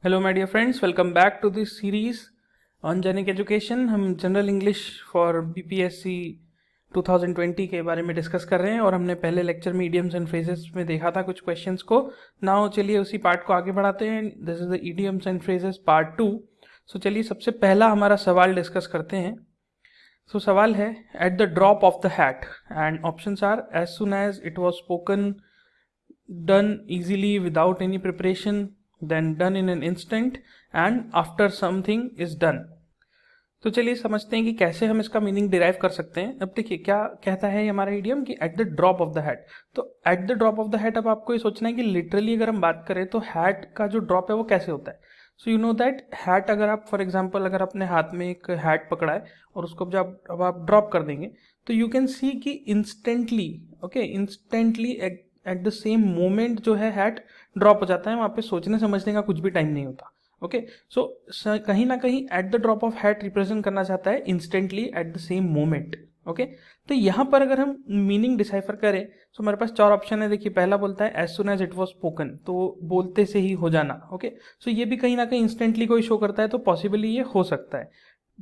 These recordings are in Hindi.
Hello my dear friends, welcome back to this series on Genic education. हम जनरल इंग्लिश फॉर बीपीएससी 2020 के बारे में डिस्कस कर रहे हैं और हमने पहले लेक्चर में इडियम्स एंड फ्रेजेस में देखा था कुछ क्वेश्चंस को। नाउ चलिए उसी पार्ट को आगे बढ़ाते हैं। This is the idioms and phrases part 2। सो चलिए सबसे पहला हमारा सवाल डिस्कस करते हैं। सो सवाल है at the drop of the hat, and options are as soon as it was spoken, done easily without any preparation, then done in an instant, and after something is done। तो चलिए समझते हैं कि कैसे हम इसका मीनिंग डिराइव कर सकते हैं। अब देखिए क्या कहता है हमारा इडियम कि at the drop of the hat. तो at the drop of the hat, अब आपको ये सोचना है कि लिटरली अगर हम बात करें तो हैट का जो ड्रॉप है वो कैसे होता है। So you know that hat, अगर आप फॉर एग्जांपल अगर अपने हाथ में एक हैट पकड़ा है और उसको जब अब आप ड्रॉप कर देंगे तो यू कैन सी कि instantly, instantly at the same moment जो है हैट ड्रॉप हो जाता है। वहाँ पे सोचने समझने का कुछ भी टाइम नहीं होता। ओके, सो कहीं ना कहीं eight the drop of hat represent करना चाहता है instantly at the same moment. Okay, तो यहाँ पर अगर हम मीनिंग डिसाइफर करें तो हमारे पास चार ऑप्शन है। देखिए पहला बोलता है as soon as it was spoken, तो बोलते से ही हो जाना। ओके, सो ये भी कहीं ना कहीं इंस्टेंटली कोई शो करता है, तो पॉसिबली ये हो सकता है।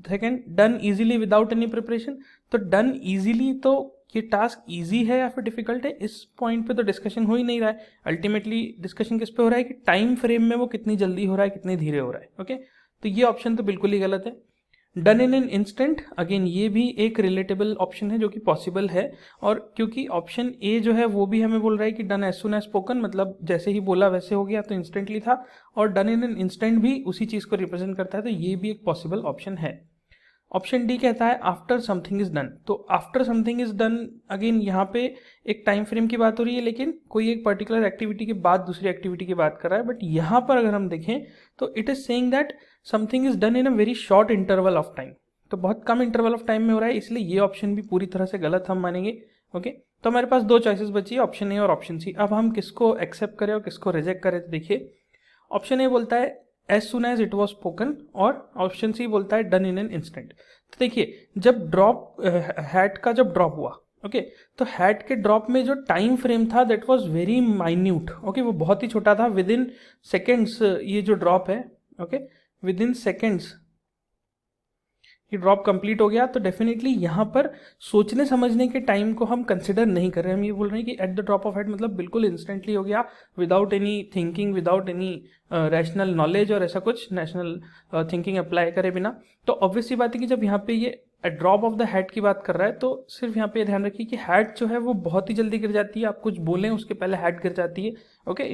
Second, done easily without any preparation. तो डन इजीली, तो ये टास्क इजी है या फिर डिफिकल्ट है, इस पॉइंट पे तो डिस्कशन हो ही नहीं रहा है। अल्टीमेटली डिस्कशन किस पे हो रहा है कि टाइम फ्रेम में वो कितनी जल्दी हो रहा है, कितनी धीरे हो रहा है। ओके, तो ये ऑप्शन तो बिल्कुल ही गलत है। Done in an instant, again ये भी एक रिलेटेबल ऑप्शन है जो कि पॉसिबल है, और क्योंकि ऑप्शन ए जो है वो भी हमें बोल रहा है कि done as soon as spoken, मतलब जैसे ही बोला वैसे हो गया, तो इंस्टेंटली था। और डन इन एन इंस्टेंट भी उसी चीज को रिप्रेजेंट करता है, तो ये भी एक पॉसिबल ऑप्शन है। ऑप्शन डी कहता है आफ्टर समथिंग इज डन। तो after something is done, again यहाँ पे एक टाइम फ्रेम की बात हो रही है, लेकिन कोई एक पर्टिकुलर एक्टिविटी के बाद दूसरी एक्टिविटी की बात कर रहा है। बट यहाँ पर अगर हम देखें तो it is saying that something is done in a very short interval of time. तो बहुत कम इंटरवल ऑफ टाइम में हो रहा है, इसलिए ये ऑप्शन भी पूरी तरह से गलत हम मानेंगे। ओके, तो हमारे पास दो चॉइसेस बची है, ऑप्शन ए और ऑप्शन सी। अब हम किसको एक्सेप्ट करें और किसको रिजेक्ट करें, तो देखिए ऑप्शन ए बोलता है as soon as it was spoken, और ऑप्शन सी बोलता है डन इन एन इंस्टेंट। तो देखिए जब ड्रॉप हैट का जब ड्रॉप हुआ, ओके, तो हैट के ड्रॉप में जो टाइम फ्रेम था that was very minute. Okay, वो बहुत ही छोटा था, विद इन सेकेंड्स ये जो ड्रॉप है, ओके, विद इन सेकेंड्स ये ड्रॉप कंप्लीट हो गया। तो डेफिनेटली यहाँ पर सोचने समझने के टाइम को हम कंसिडर नहीं कर रहे हैं। हम ये बोल रहे हैं कि at the drop of head मतलब बिल्कुल इंस्टेंटली हो गया, without any thinking, without any rational knowledge और ऐसा कुछ नेशनल थिंकिंग अप्लाई करे बिना। तो ऑब्वियस सी बात है कि जब यहाँ पे ये ड्रॉप ऑफ द हैट की बात कर रहा है, तो सिर्फ यहाँ पे ध्यान रखिए कि हैट जो है वो बहुत ही जल्दी गिर जाती है। आप कुछ बोलें उसके पहले हैट गिर जाती है। ओके,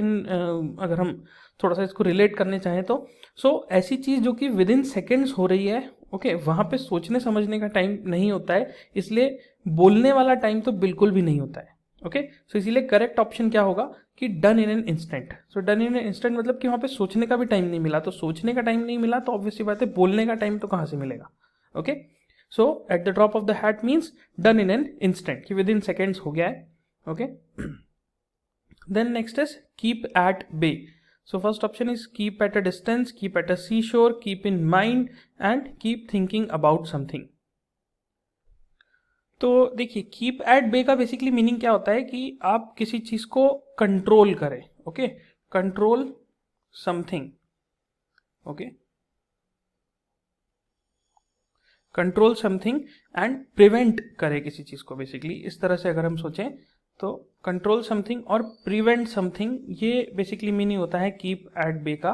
अगर हम थोड़ा सा इसको रिलेट करने चाहें तो ऐसी चीज़ जो कि विद इन सेकेंड्स हो रही है, ओके, वहाँ पे सोचने समझने का टाइम नहीं होता है, इसलिए बोलने वाला टाइम तो बिल्कुल भी नहीं होता है। ओके, सो इसीलिए करेक्ट ऑप्शन क्या होगा कि done in an instant. So done in an instant मतलब कि वहाँ पे सोचने का भी टाइम नहीं मिला, तो सोचने का टाइम नहीं मिला तो ऑब्वियसली बात है बोलने का टाइम तो कहाँ से मिलेगा। Okay, so at the drop of the hat means done in an instant, कि विद इन सेकेंड्स हो गया है। Okay, then next is keep at bay. So first option is keep at a distance, keep at a seashore, keep in mind and keep thinking about something। तो देखिए कीप एट बे का बेसिकली मीनिंग क्या होता है कि आप किसी चीज को कंट्रोल करें। Okay, control something. Okay, control something and prevent करें किसी चीज को, बेसिकली इस तरह से अगर हम सोचें तो कंट्रोल समथिंग और प्रिवेंट समथिंग, ये बेसिकली मीनिंग होता है कीप एट बे का।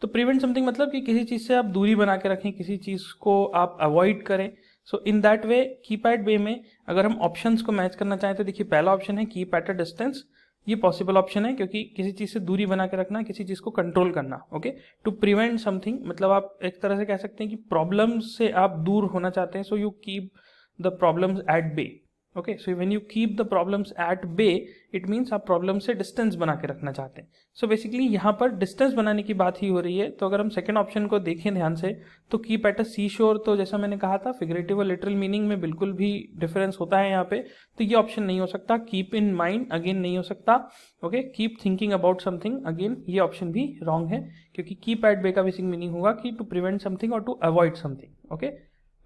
तो प्रिवेंट समथिंग मतलब कि किसी चीज़ से आप दूरी बना के रखें, किसी चीज़ को आप अवॉइड करें। So in that way keep at bay में अगर हम ऑप्शंस को मैच करना चाहें तो देखिए पहला ऑप्शन है कीप एट अ डिस्टेंस। ये पॉसिबल ऑप्शन है क्योंकि किसी चीज़ से दूरी बना के रखना, किसी चीज़ को कंट्रोल करना। ओके, टू प्रिवेंट समथिंग मतलब आप एक तरह से कह सकते हैं कि प्रॉब्लम्स से आप दूर होना चाहते हैं, so you keep the problems at bay. Okay, so when you keep the problems at bay it means आप प्रॉब्लम से डिस्टेंस बना के रखना चाहते हैं। सो बेसिकली यहाँ पर डिस्टेंस बनाने की बात ही हो रही है। तो अगर हम सेकंड ऑप्शन को देखें ध्यान से तो कीप एट अ सी शोर, तो जैसा मैंने कहा था फिगरेटिव और लिटरल मीनिंग में बिल्कुल भी डिफरेंस होता है यहाँ पे, तो ये ऑप्शन नहीं हो सकता। कीप इन माइंड अगेन नहीं हो सकता। Okay, keep thinking about something again ये ऑप्शन भी रॉन्ग है, क्योंकि कीप एट बे का बेसिक मीनिंग होगा कि टू प्रिवेंट समथिंग और to avoid something. Okay,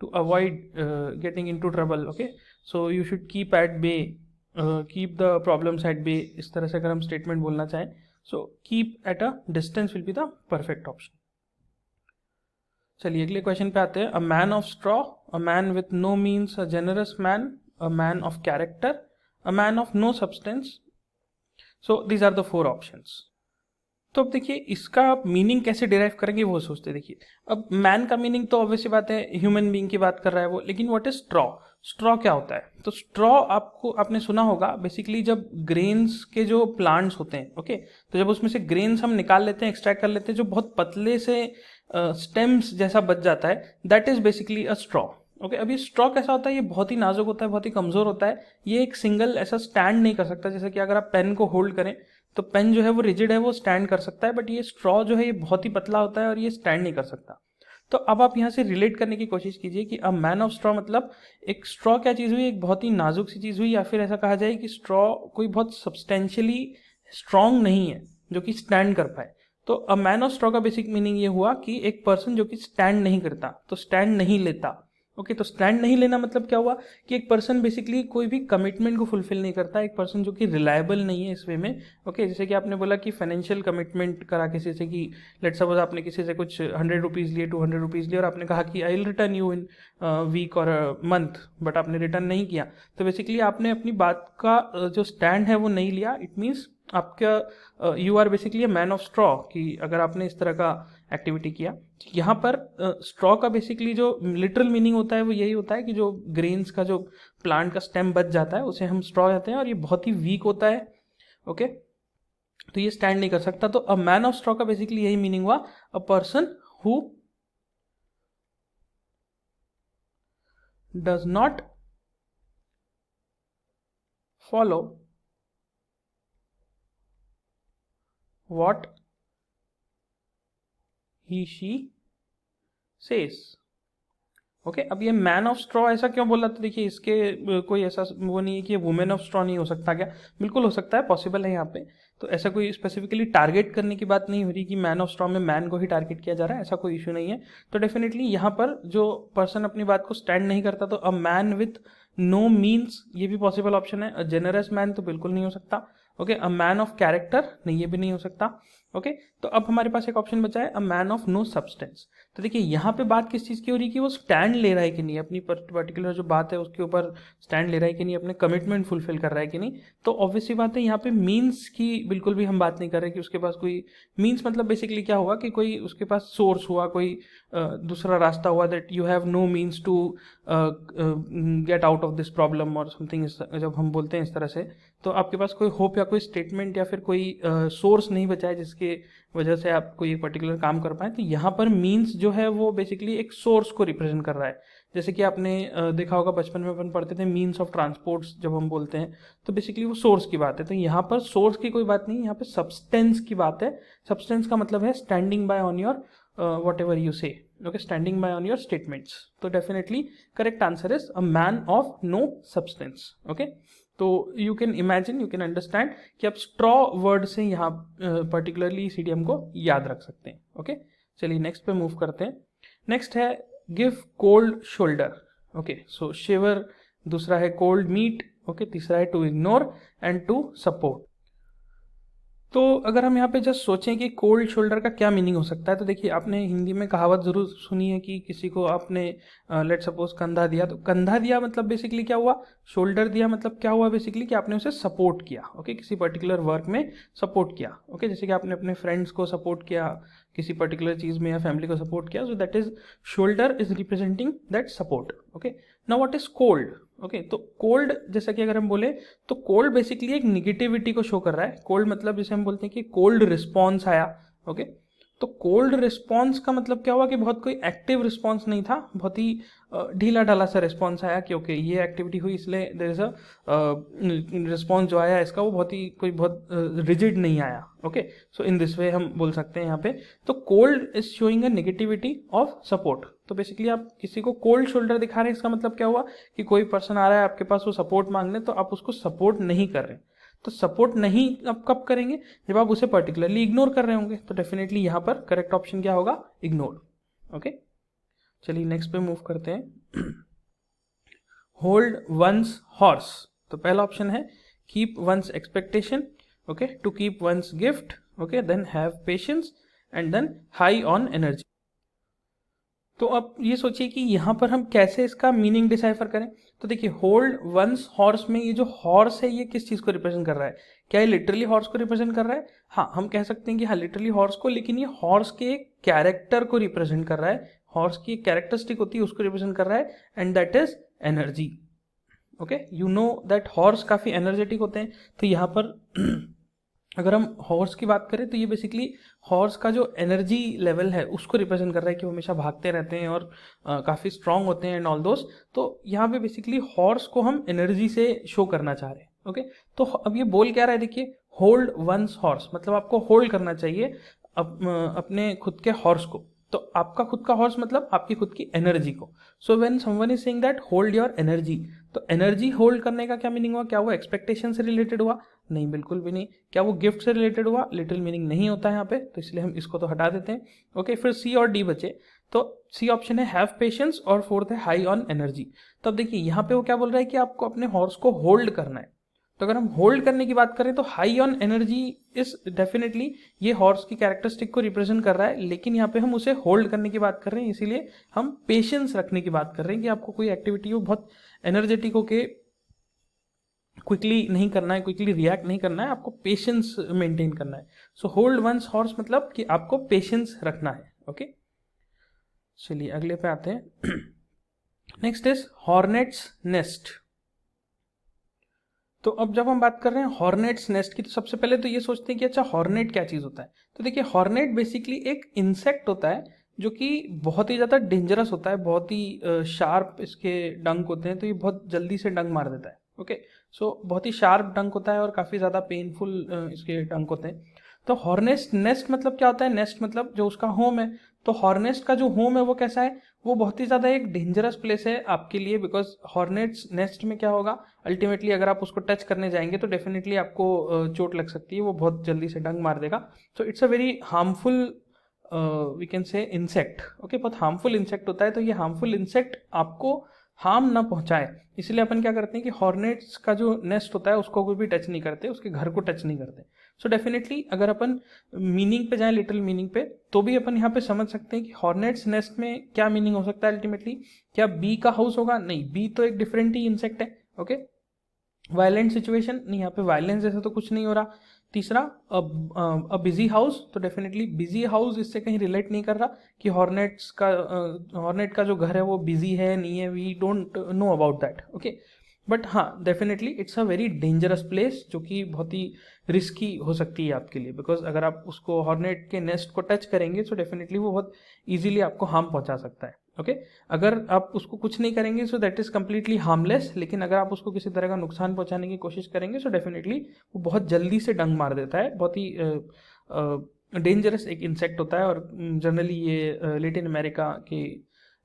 to avoid getting into trouble। okay, so you should keep at bay, keep the problems at bay, इस तरह से अगर हम स्टेटमेंट बोलना चाहें, so keep at a distance will be the perfect option। चलिए अगले क्वेश्चन पे आते हैं. A man of straw, a man with no means, a generous man, a man of character, a man of no substance. So these are the 4 options. तो अब देखिए इसका मीनिंग कैसे डिराइव करेंगे वो सोचते. देखिए अब मैन का मीनिंग तो ऑब्वियसली बात है, ह्यूमन बीइंग की बात कर रहा है वो. लेकिन व्हाट इज स्ट्रॉ? स्ट्रॉ क्या होता है? तो स्ट्रॉ आपने सुना होगा बेसिकली जब ग्रेन्स के जो प्लांट्स होते हैं, ओके, तो जब उसमें से ग्रेन्स हम निकाल लेते हैं, एक्सट्रैक्ट कर लेते हैं, जो बहुत पतले से स्टेम्स जैसा बच जाता है, that is basically a straw. Okay, अब ये स्ट्रॉ कैसा होता है? ये बहुत ही नाजुक होता है, बहुत ही कमजोर होता है. ये एक सिंगल ऐसा स्टैंड नहीं कर सकता. जैसे कि अगर आप पेन को होल्ड करें तो पेन जो है वो रिजिड है, वो स्टैंड कर सकता है, बट ये स्ट्रॉ जो है ये बहुत ही पतला होता है और ये स्टैंड नहीं कर सकता. तो अब आप यहाँ से रिलेट करने की कोशिश कीजिए कि अब मैन ऑफ स्ट्रॉ मतलब एक स्ट्रॉ क्या चीज़ हुई? एक बहुत ही नाजुक सी चीज़ हुई, या फिर ऐसा कहा जाए कि स्ट्रॉ कोई बहुत सब्सटेंशियली स्ट्रॉन्ग नहीं है जो कि स्टैंड कर पाए. तो अ मैन ऑफ स्ट्रॉ का बेसिक मीनिंग ये हुआ कि एक पर्सन जो कि स्टैंड नहीं करता, तो स्टैंड नहीं लेता. ओके, तो स्टैंड नहीं लेना मतलब क्या हुआ कि एक पर्सन बेसिकली कोई भी कमिटमेंट को फुलफिल नहीं करता, एक पर्सन जो कि रिलायबल नहीं है इस वे में. ओके, जैसे कि आपने बोला कि फाइनेंशियल कमिटमेंट करा किसी से कि लेट सपोज आपने किसी से कुछ 100 रुपीज़ लिए, 200 रुपीज़ लिए, और आपने कहा कि I will return you in week और मंथ, बट आपने रिटर्न नहीं किया. तो बेसिकली आपने अपनी बात का जो स्टैंड है वो नहीं लिया. इट मीन्स आपका you are basically a man of straw, कि अगर आपने इस तरह का एक्टिविटी किया. यहाँ पर स्ट्रॉ का बेसिकली जो लिटरल मीनिंग होता है वो यही होता है कि जो ग्रेन्स का जो प्लांट का स्टेम बच जाता है उसे हम स्ट्रॉ कहते हैं, और ये बहुत ही वीक होता है. ओके, तो ये स्टैंड नहीं कर सकता. तो अ मैन ऑफ स्ट्रॉ का बेसिकली यही मीनिंग हुआ, a person who does not follow what he she says. Okay, अब ये मैन ऑफ स्ट्रॉ ऐसा क्यों बोला? तो देखिए इसके कोई ऐसा वो नहीं है कि ये वुमेन ऑफ स्ट्रॉ नहीं हो सकता क्या? बिल्कुल हो सकता है, पॉसिबल है यहाँ पे. तो ऐसा कोई स्पेसिफिकली टारगेट करने की बात नहीं हो रही कि मैन ऑफ स्ट्रॉ में मैन को ही टारगेट किया जा रहा है, ऐसा कोई इशू नहीं है. तो डेफिनेटली यहाँ पर जो पर्सन अपनी बात को स्टैंड नहीं करता, तो a man with no means ये भी पॉसिबल ऑप्शन है. अ जेनरस मैन तो बिल्कुल नहीं हो सकता. Okay, a man of character नहीं, ये भी नहीं हो सकता. ओके, तो अब हमारे पास एक ऑप्शन बचा है, a man of no substance. तो देखिए यहाँ पे बात किस चीज़ की हो रही है कि वो स्टैंड ले रहा है कि नहीं, अपनी पर्टिकुलर जो बात है उसके ऊपर स्टैंड ले रहा है कि नहीं, अपने कमिटमेंट फुलफिल कर रहा है कि नहीं. तो ऑब्वियसली बात है यहाँ पे मीन्स की बिल्कुल भी हम बात नहीं कर रहे कि उसके पास कोई मीन्स, मतलब बेसिकली क्या हुआ कि कोई उसके पास सोर्स हुआ, कोई दूसरा रास्ता हुआ, that you have no means to get out of this problem और समथिंग. जब हम बोलते हैं इस तरह से, तो आपके पास कोई होप या कोई स्टेटमेंट या फिर कोई सोर्स नहीं बचा है जिसके वजह से आप कोई एक पर्टिकुलर काम कर पाए. तो यहाँ पर मीन्स जो है वो बेसिकली एक सोर्स को रिप्रेजेंट कर रहा है. जैसे कि आपने देखा होगा बचपन में अपन पढ़ते थे मीन्स ऑफ ट्रांसपोर्ट्स जब हम बोलते हैं, तो बेसिकली वो सोर्स की बात है. तो यहाँ पर सोर्स की कोई बात नहीं, यहाँ पे सब्सटेंस की बात है. सब्सटेंस का मतलब है standing by on your whatever you say. Okay, standing by on your statements. तो definitely correct answer is a man of no substance. Okay, तो you can imagine, you can understand कि आप स्ट्रॉ वर्ड से यहाँ पर्टिकुलरली इस इडियम को याद रख सकते हैं. ओके, चलिए नेक्स्ट पे मूव करते हैं. नेक्स्ट है give cold shoulder. Okay, so shiver, दूसरा है कोल्ड मीट. ओके, तीसरा है to ignore and to support. तो अगर हम यहाँ पे जस्ट सोचें कि कोल्ड शोल्डर का क्या मीनिंग हो सकता है, तो देखिए आपने हिंदी में कहावत ज़रूर सुनी है कि किसी को आपने लेट सपोज कंधा दिया, तो कंधा दिया मतलब बेसिकली क्या हुआ, शोल्डर दिया मतलब क्या हुआ बेसिकली कि आपने उसे सपोर्ट किया. ओके, किसी पर्टिकुलर वर्क में सपोर्ट किया. ओके, जैसे कि आपने अपने फ्रेंड्स को सपोर्ट किया, किसी पर्टिकुलर चीज़ में, या फैमिली को सपोर्ट किया. सो that is shoulder is representing that support. Okay, now what is cold? Okay, तो कोल्ड जैसा कि अगर हम बोले तो कोल्ड बेसिकली एक निगेटिविटी को शो कर रहा है. कोल्ड मतलब जैसे हम बोलते हैं कि कोल्ड रिस्पॉन्स आया. ओके, तो कोल्ड रिस्पॉन्स का मतलब क्या हुआ कि बहुत कोई एक्टिव रिस्पॉन्स नहीं था, बहुत ही ढीला ढाला सा रिस्पॉन्स आया कि ओके ये एक्टिविटी हुई इसलिए देयर इज अ रिस्पॉन्स जो आया इसका वो बहुत ही कोई बहुत रिजिड नहीं आया. Okay, so in this way हम बोल सकते हैं यहाँ पे. तो cold is showing a negativity of support. तो बेसिकली आप किसी को कोल्ड शोल्डर दिखा रहे हैं, इसका मतलब क्या हुआ कि कोई पर्सन आ रहा है आपके पास, वो सपोर्ट मांगने, तो आप उसको सपोर्ट नहीं कर रहे. तो सपोर्ट नहीं आप कब करेंगे, जब आप उसे पर्टिकुलरली इग्नोर कर रहे होंगे. तो डेफिनेटली यहाँ पर करेक्ट ऑप्शन क्या होगा, इग्नोर. ओके, चलिए नेक्स्ट पे मूव करते हैं. Hold one's horse. तो पहला ऑप्शन है keep one's expectation. Okay, to keep one's gift. Okay, then have patience and then high on energy. तो अब ये सोचिए कि यहाँ पर हम कैसे इसका मीनिंग डिसाइफर करें। तो देखिए, होल्ड वंस हॉर्स में ये जो हॉर्स है ये किस चीज़ को रिप्रेजेंट कर रहा है? क्या ये लिटरली हॉर्स को रिप्रेजेंट कर रहा है? हाँ, हम कह सकते हैं कि हाँ लिटरली हॉर्स को, लेकिन ये हॉर्स के एक कैरेक्टर को रिप्रेजेंट कर रहा है। हॉर्स की एक कैरेक्टरिस्टिक होती है उसको रिप्रेजेंट कर रहा है, and that is energy. Okay, you know that horse काफ़ी एनर्जेटिक होते हैं। तो यहाँ पर अगर हम हॉर्स की बात करें तो ये बेसिकली हॉर्स का जो एनर्जी लेवल है उसको रिप्रेजेंट कर रहा है कि वो हमेशा भागते रहते हैं और काफ़ी स्ट्रांग होते हैं एंड ऑल दोस। तो यहाँ पे बेसिकली हॉर्स को हम एनर्जी से शो करना चाह रहे हैं। ओके, तो अब ये बोल क्या रहा है, देखिए, होल्ड वंस हॉर्स मतलब आपको होल्ड करना चाहिए अपने खुद के हॉर्स को। तो आपका खुद का हॉर्स मतलब आपकी खुद की एनर्जी को। So when someone is saying that hold your energy, तो एनर्जी होल्ड करने का क्या मीनिंग हुआ? क्या वो एक्सपेक्टेशन से रिलेटेड हुआ? नहीं, बिल्कुल भी नहीं। क्या वो गिफ्ट से रिलेटेड हुआ? लिटिल मीनिंग नहीं होता है यहाँ पे, तो इसलिए हम इसको तो हटा देते हैं। ओके, फिर सी और डी बचे। तो सी ऑप्शन है हैव पेशेंस, और फोर्थ है हाई ऑन एनर्जी। तो अब देखिए यहाँ पे वो क्या बोल रहा है कि आपको अपने हॉर्स को होल्ड करना है। तो अगर हम होल्ड करने की बात करें तो high on energy is definitely ये हॉर्स की कैरेक्टरिस्टिक को रिप्रेजेंट कर रहा है, लेकिन यहाँ पे हम उसे होल्ड करने की बात कर रहे हैं, इसीलिए हम पेशेंस रखने की बात कर रहे हैं कि आपको कोई एक्टिविटी हो बहुत एनर्जेटिक होके क्विकली नहीं करना है, क्विकली रिएक्ट नहीं करना है, आपको पेशेंस मेंटेन करना है। सो होल्ड वंस हॉर्स मतलब कि आपको पेशेंस रखना है। ओके, चलिए अगले पे आते हैं। Next is hornets nest. तो अब जब हम बात कर रहे हैं हॉर्नेट्स नेस्ट की, तो सबसे पहले तो ये सोचते हैं कि अच्छा हॉर्नेट क्या चीज़ होता है। तो देखिए, हॉर्नेट बेसिकली एक इंसेक्ट होता है जो कि बहुत ही ज़्यादा डेंजरस होता है, बहुत ही शार्प इसके डंक होते हैं, तो ये बहुत जल्दी से डंक मार देता है। ओके, सो बहुत ही शार्प डंक होता है और काफ़ी ज़्यादा पेनफुल इसके डंक होते हैं। तो हॉर्नेस्ट नेस्ट मतलब क्या होता है? नेस्ट मतलब जो उसका होम है। तो हॉर्नेस्ट का जो होम है वो कैसा है? वो बहुत ही ज़्यादा एक डेंजरस प्लेस है आपके लिए, बिकॉज हॉर्नेट्स नेस्ट में क्या होगा, अल्टीमेटली अगर आप उसको टच करने जाएंगे तो डेफिनेटली आपको चोट लग सकती है, वो बहुत जल्दी से डंक मार देगा। So it's a very harmful we can say insect. Okay, बहुत हार्मफुल इंसेक्ट होता है। तो ये हार्मफुल इंसेक्ट आपको हार्म ना पहुंचाए, इसलिए अपन क्या करते हैं कि हॉर्नेट्स का जो नेस्ट होता है उसको कोई भी टच नहीं करते, उसके घर को टच नहीं करते। सो डेफिनेटली अगर अपन मीनिंग पे जाएं, लिटिल मीनिंग पे, तो भी अपन यहाँ पे समझ सकते हैं कि हॉर्नेट्स नेस्ट में क्या मीनिंग हो सकता है अल्टीमेटली। क्या बी का हाउस होगा? नहीं, बी तो एक डिफरेंट ही इंसेक्ट है। ओके, वायलेंट सिचुएशन नहीं, यहाँ पे वायलेंस जैसा तो कुछ नहीं हो रहा। तीसरा, अ बिजी हाउस, तो डेफिनेटली बिजी हाउस इससे कहीं रिलेट नहीं कर रहा कि हॉर्नेट का जो घर है वो बिजी है नहीं है, we don't know about that. Okay, but हाँ definitely it's a very dangerous place जो कि बहुत ही रिस्की हो सकती है आपके लिए, बिकॉज अगर आप उसको हॉर्नेट के नेस्ट को टच करेंगे तो डेफिनेटली वो बहुत ईजिली आपको हार्म पहुंचा सकता है। ओके, अगर आप उसको कुछ नहीं करेंगे सो दैट इज कम्प्लीटली हार्मलेस, लेकिन अगर आप उसको किसी तरह का नुकसान पहुंचाने की कोशिश करेंगे सो डेफिनेटली वो बहुत जल्दी से डंक मार देता है। बहुत ही डेंजरस एक इंसेक्ट होता है, और जनरली ये लेटिन अमेरिका के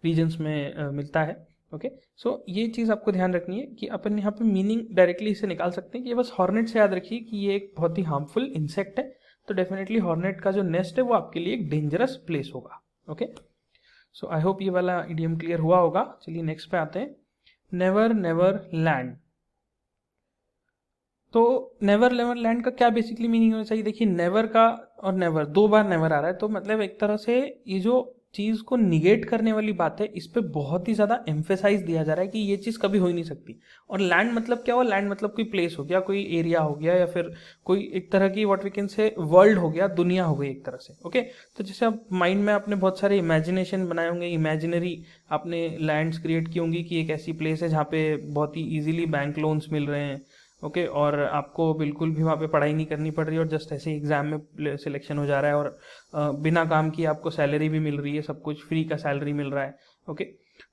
रीजन्स में मिलता है। ओके, सो ये चीज़ आपको ध्यान रखनी है कि अपन यहाँ पे मीनिंग डायरेक्टली इसे निकाल सकते हैं कि ये बस हॉर्नेट से याद रखिए कि ये एक बहुत ही हार्मफुल इंसेक्ट है। तो डेफिनेटली हॉर्नेट का जो नेस्ट है वो आपके लिए एक डेंजरस प्लेस होगा। ओके, सो आई होप ये वाला इडियम क्लियर हुआ होगा। चलिए नेक्स्ट पे आते हैं, नेवर नेवर लैंड। तो नेवर नेवर लैंड का क्या बेसिकली मीनिंग होना चाहिए? देखिए, नेवर का और नेवर दो बार नेवर आ रहा है, तो मतलब एक तरह से ये जो चीज़ को निगेट करने वाली बात है इस पे बहुत ही ज़्यादा एम्फेसाइज दिया जा रहा है कि ये चीज़ कभी हो ही नहीं सकती। और लैंड मतलब क्या हुआ? लैंड मतलब कोई प्लेस हो गया, कोई एरिया हो गया, या फिर कोई एक तरह की what we can say world हो गया, दुनिया हो गई एक तरह से। ओके, तो जैसे आप माइंड में आपने बहुत सारे इमेजिनेशन बनाए होंगे, इमेजिनरी आपने लैंड्स क्रिएट की होंगी कि एक ऐसी प्लेस है जहाँ पे बहुत ही ईजिली बैंक लोन्स मिल रहे हैं। ओके, और आपको बिल्कुल भी वहाँ पे पढ़ाई नहीं करनी पड़ रही है और जस्ट ऐसे एग्जाम में सिलेक्शन हो जा रहा है, और बिना काम किए आपको सैलरी भी मिल रही है, सब कुछ फ्री का सैलरी मिल रहा है। ओके,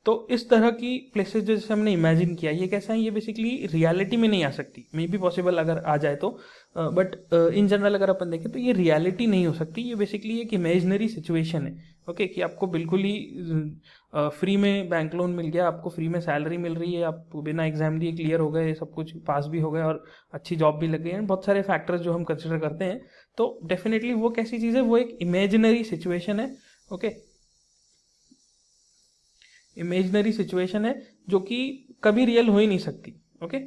तो इस तरह की प्लेसेस जो जैसे हमने इमेजिन किया, ये कैसा है? ये बेसिकली रियलिटी में नहीं आ सकती, मे बी पॉसिबल अगर आ जाए तो, बट इन जनरल अगर अपन देखें तो ये रियलिटी नहीं हो सकती। ये बेसिकली एक इमेजिनरी सिचुएशन है। ओके, कि आपको बिल्कुल ही फ्री में बैंक लोन मिल गया, आपको फ्री में सैलरी मिल रही है, आप बिना एग्जाम दिए क्लियर हो गए, सब कुछ पास भी हो गए और अच्छी जॉब भी लग गई है, बहुत सारे फैक्टर्स जो हम कंसिडर करते हैं। तो डेफिनेटली वो कैसी चीज़ है? वो एक इमेजिनरी सिचुएशन है। ओके, इमेजिनरी सिचुएशन है जो कि कभी रियल हो ही नहीं सकती। ओके,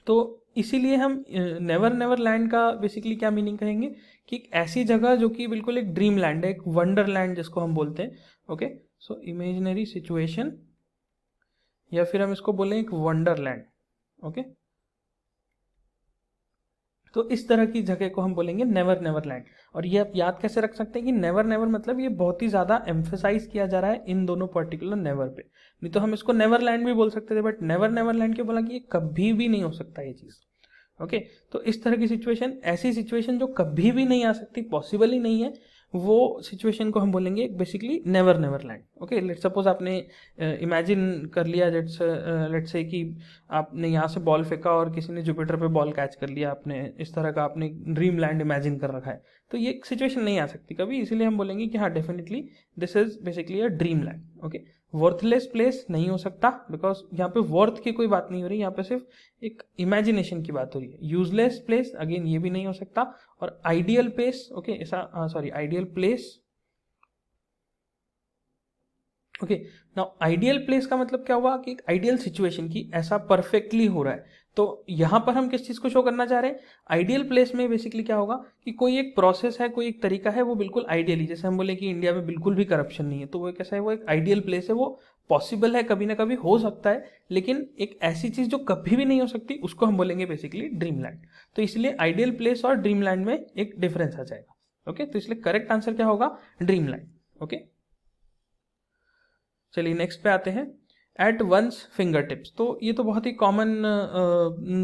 तो इसीलिए हम नेवर नेवर लैंड का बेसिकली क्या मीनिंग कहेंगे कि एक ऐसी जगह जो कि बिल्कुल एक ड्रीम लैंड है, एक वंडर लैंड जिसको हम बोलते हैं। ओके, सो इमेजिनरी सिचुएशन, या फिर हम इसको बोलें एक वंडरलैंड। ओके, तो इस तरह की जगह को हम बोलेंगे नेवर नेवर लैंड। और ये आप याद कैसे रख सकते हैं कि नेवर नेवर मतलब ये बहुत ही ज़्यादा एम्फेसाइज किया जा रहा है इन दोनों पर्टिकुलर नेवर पे। नहीं तो हम इसको नेवर लैंड भी बोल सकते थे, बट नेवर नेवर लैंड क्यों बोला कि ये कभी भी नहीं हो सकता ये चीज़। ओके, तो इस तरह की सिचुएशन, ऐसी सिचुएशन जो कभी भी नहीं आ सकती, पॉसिबल ही नहीं है, वो सिचुएशन को हम बोलेंगे basically never never land. Okay, let's suppose आपने इमेजिन कर लिया, लेट्स से कि आपने यहाँ से बॉल फेंका और किसी ने जुपिटर पे बॉल कैच कर लिया, आपने इस तरह का आपने ड्रीम लैंड इमेजिन कर रखा है, तो ये सिचुएशन नहीं आ सकती कभी, इसीलिए हम बोलेंगे कि हाँ definitely this is basically a dream land. Okay, worthless place नहीं हो सकता, बिकॉज यहाँ पे वर्थ की कोई बात नहीं हो रही, यहाँ पे सिर्फ एक इमेजिनेशन की बात हो रही है। यूजलेस प्लेस, अगेन ये भी नहीं हो सकता। और आइडियल प्लेस, ओके ऐसा sorry ideal place, okay now ideal place का मतलब क्या हुआ कि एक आइडियल सिचुएशन की ऐसा परफेक्टली हो रहा है। तो यहां पर हम किस चीज को शो करना चाह रहे हैं, आइडियल प्लेस में बेसिकली क्या होगा कि कोई एक प्रोसेस है, कोई एक तरीका है, वो बिल्कुल आइडियली, जैसे हम बोले कि इंडिया में बिल्कुल भी करप्शन नहीं है, तो वो कैसा है, वो एक आइडियल प्लेस है, वो पॉसिबल है, कभी ना कभी हो सकता है, लेकिन एक ऐसी चीज जो कभी भी नहीं हो सकती उसको हम बोलेंगे बेसिकली ड्रीम लैंड। तो इसलिए आइडियल प्लेस और ड्रीम लैंड में एक डिफरेंस आ जाएगा। ओके, तो इसलिए करेक्ट आंसर क्या होगा, ड्रीम लैंड। ओके, चलिए नेक्स्ट पे आते हैं, एट वंस फिंगर टिप्स। तो ये तो बहुत ही कॉमन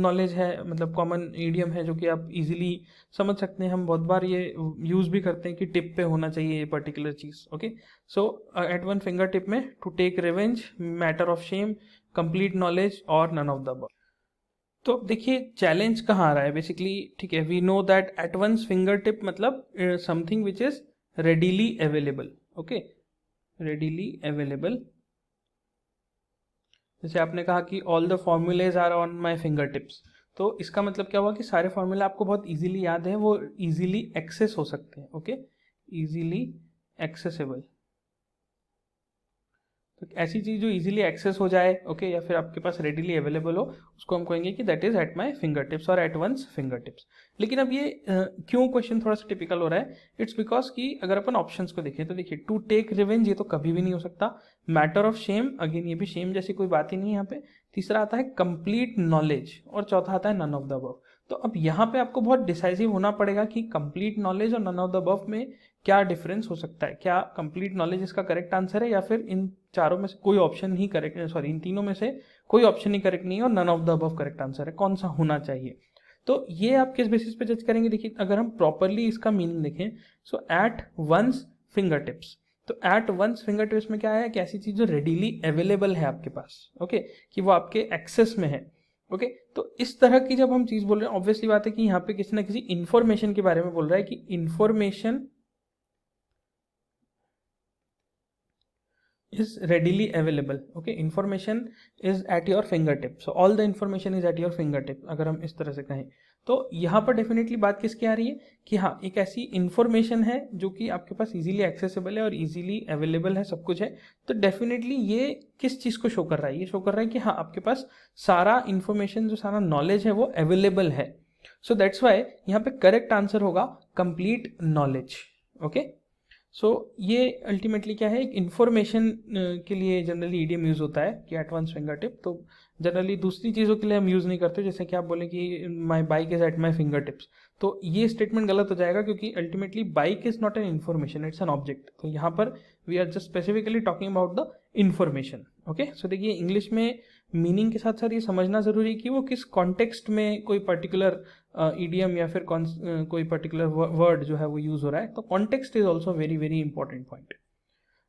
नॉलेज है, मतलब कॉमन ईडियम है जो कि आप इजीली समझ सकते हैं, हम बहुत बार ये यूज़ भी करते हैं कि टिप पे होना चाहिए ये पर्टिकुलर चीज़। Okay, so at one fingertip में to take revenge, matter of shame, complete knowledge और नन ऑफ द अबव। तो देखिए चैलेंज कहाँ आ रहा है बेसिकली, ठीक है, we know that at once fingertip मतलब something which is readily available. Okay, readily available, जैसे आपने कहा कि all the formulae are on my finger tips, तो इसका मतलब क्या हुआ कि सारे फॉर्मूले आपको बहुत इजीली याद है, वो इजीली एक्सेस हो सकते हैं। ओके, इजीली एक्सेसिबल, तो ऐसी चीज़ जो इजीली एक्सेस हो जाए, ओके, या फिर आपके पास रेडीली अवेलेबल हो, उसको हम कहेंगे कि that is at my finger tips और एट वंस फिंगर टिप्स। लेकिन अब ये क्यों क्वेश्चन थोड़ा सा टिपिकल हो रहा है, इट्स बिकॉज कि अगर अपन ऑप्शंस को देखें तो देखिए टू टेक रिवेंज, ये तो कभी भी नहीं हो सकता। मैटर ऑफ शेम, अगेन ये भी शेम जैसी कोई बात ही नहीं है यहाँ पे। तीसरा आता है कंप्लीट नॉलेज, और चौथा आता है नन ऑफ द अबव। तो अब यहाँ पे आपको बहुत डिसाइसिव होना पड़ेगा कि कंप्लीट नॉलेज और नन ऑफ द अबव में क्या डिफरेंस हो सकता है, क्या कंप्लीट नॉलेज इसका करेक्ट आंसर है, या फिर इन चारों में से कोई ऑप्शन ही करेक्ट, सॉरी इन तीनों में से कोई ऑप्शन ही करेक्ट नहीं है और none of the above correct answer है, कौन सा होना चाहिए। तो ये आप किस बेसिस पे जज करेंगे, देखिए अगर हम प्रॉपरली इसका मीनिंग देखें, सो एट वंस फिंगर टिप्स, तो एट वंस फिंगर टिप्स में क्या है कि ऐसी चीज जो रेडीली अवेलेबल है आपके पास, ओके, कि वो आपके एक्सेस में है। ओके, तो इस तरह की जब हम चीज बोल रहे हैं, ऑब्वियसली बात है कि यहाँ पे किसी ना किसी इंफॉर्मेशन के बारे में बोल रहा है कि information is readily available. Okay, information is at your fingertip, so all the information is at your fingertip, अगर हम इस तरह से कहें तो यहाँ पर डेफिनेटली बात किसकी आ रही है कि हाँ एक ऐसी इंफॉर्मेशन है जो कि आपके पास इजीली एक्सेसिबल है और इजीली अवेलेबल है, सब कुछ है। तो डेफिनेटली ये किस चीज़ को शो कर रहा है, ये शो कर रहा है कि हाँ आपके पास सारा इंफॉर्मेशन, जो सारा नॉलेज है वो अवेलेबल है। सो दैट्स वाई यहाँ पे करेक्ट आंसर होगा कंप्लीट नॉलेज। ओके, सो ये अल्टीमेटली क्या है, एक इन्फॉर्मेशन के लिए जनरली ईडियम यूज़ होता है कि एट वंस फिंगर टिप। तो जनरली दूसरी चीज़ों के लिए हम यूज़ नहीं करते, जैसे कि आप बोले कि my bike is at my finger tips, तो ये स्टेटमेंट गलत हो जाएगा क्योंकि ultimately bike is not an information, it's an object. तो यहाँ पर we are just specifically talking about the information. Okay, so देखिए इंग्लिश में मीनिंग के साथ साथ ये समझना ज़रूरी है कि वो किस कॉन्टेक्स्ट में कोई पर्टिकुलर ईडियम या फिर कोई पर्टिकुलर वर्ड जो है वो यूज़ हो रहा है, तो context is also very very important point.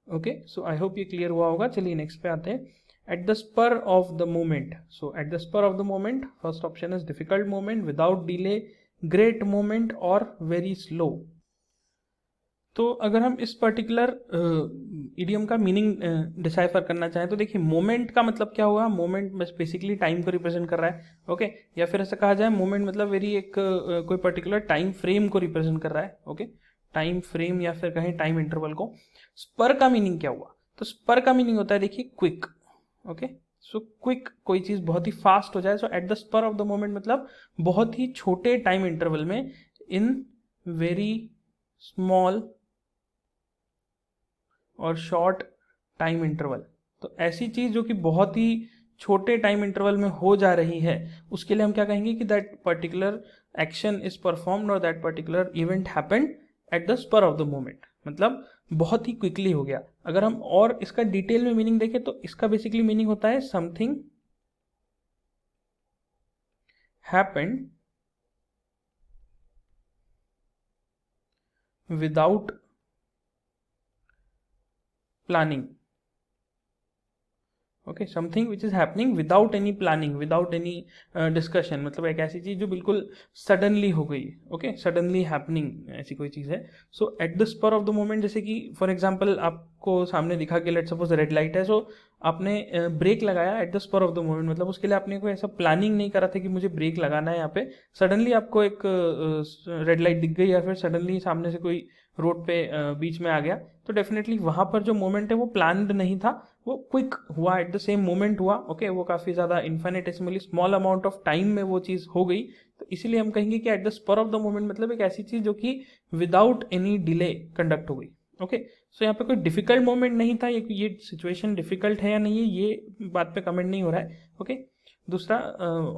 Okay, so I hope ये क्लियर हुआ होगा। चलिए नेक्स्ट पे आते हैं, at the spur of the moment. So at the spur of the moment, first option is difficult moment, without delay, great moment और वेरी स्लो। तो अगर हम इस पर्टिकुलर इडियम का मीनिंग डिसाइफर करना चाहें तो देखिए मोमेंट का मतलब क्या हुआ, मोमेंट बस बेसिकली टाइम को रिप्रेजेंट कर रहा है। ओके, या फिर ऐसा कहा जाए मोमेंट मतलब वेरी एक कोई पर्टिकुलर टाइम फ्रेम को रिप्रेजेंट कर रहा है। ओके, टाइम फ्रेम या फिर कहें टाइम इंटरवल को। स्पर का मीनिंग क्या हुआ, तो स्पर का मीनिंग होता है देखिए क्विक। ओके, सो क्विक, कोई चीज़ बहुत ही फास्ट हो जाए। So at the spur of the moment मतलब बहुत ही छोटे टाइम इंटरवल में, इन वेरी स्मॉल और शॉर्ट टाइम इंटरवल। तो ऐसी चीज जो कि बहुत ही छोटे टाइम इंटरवल में हो जा रही है, उसके लिए हम क्या कहेंगे कि that particular action is performed और that particular event happened at the spur of the moment, मतलब बहुत ही क्विकली हो गया। अगर हम और इसका डिटेल में मीनिंग देखें तो इसका बेसिकली मीनिंग होता है something happened without planning. Okay, something which is happening without any planning, without any discussion, मतलब एक ऐसी चीज जो बिल्कुल सडनली हो गई। ओके, सडनली हैपनिंग ऐसी कोई चीज है। So at the spur of the moment, जैसे कि फॉर एग्जांपल आपको सामने दिखा कि लेट सपोज रेड लाइट है, सो आपने ब्रेक लगाया at the spur of the moment, मतलब उसके लिए आपने कोई ऐसा प्लानिंग नहीं करा था कि मुझे ब्रेक लगाना है। यहाँ पे सडनली आपको एक रेड लाइट दिख गई या फिर सडनली सामने से कोई रोड पे बीच में आ गया, तो डेफिनेटली वहां पर जो मोमेंट है वो प्लान्ड नहीं था, वो क्विक हुआ, एट द सेम मोमेंट हुआ। ओके, वो काफी ज्यादा इन्फिनिटेसिमली स्मॉल अमाउंट ऑफ टाइम में वो चीज हो गई। तो इसीलिए हम कहेंगे कि at the spur of the moment मतलब एक ऐसी चीज जो कि विदाउट एनी डिले कंडक्ट हो गई। ओके, सो यहाँ पे कोई डिफिकल्ट मोमेंट नहीं था, ये सिचुएशन डिफिकल्ट है या नहीं है ये बात पे कमेंट नहीं हो रहा है। ओके, दूसरा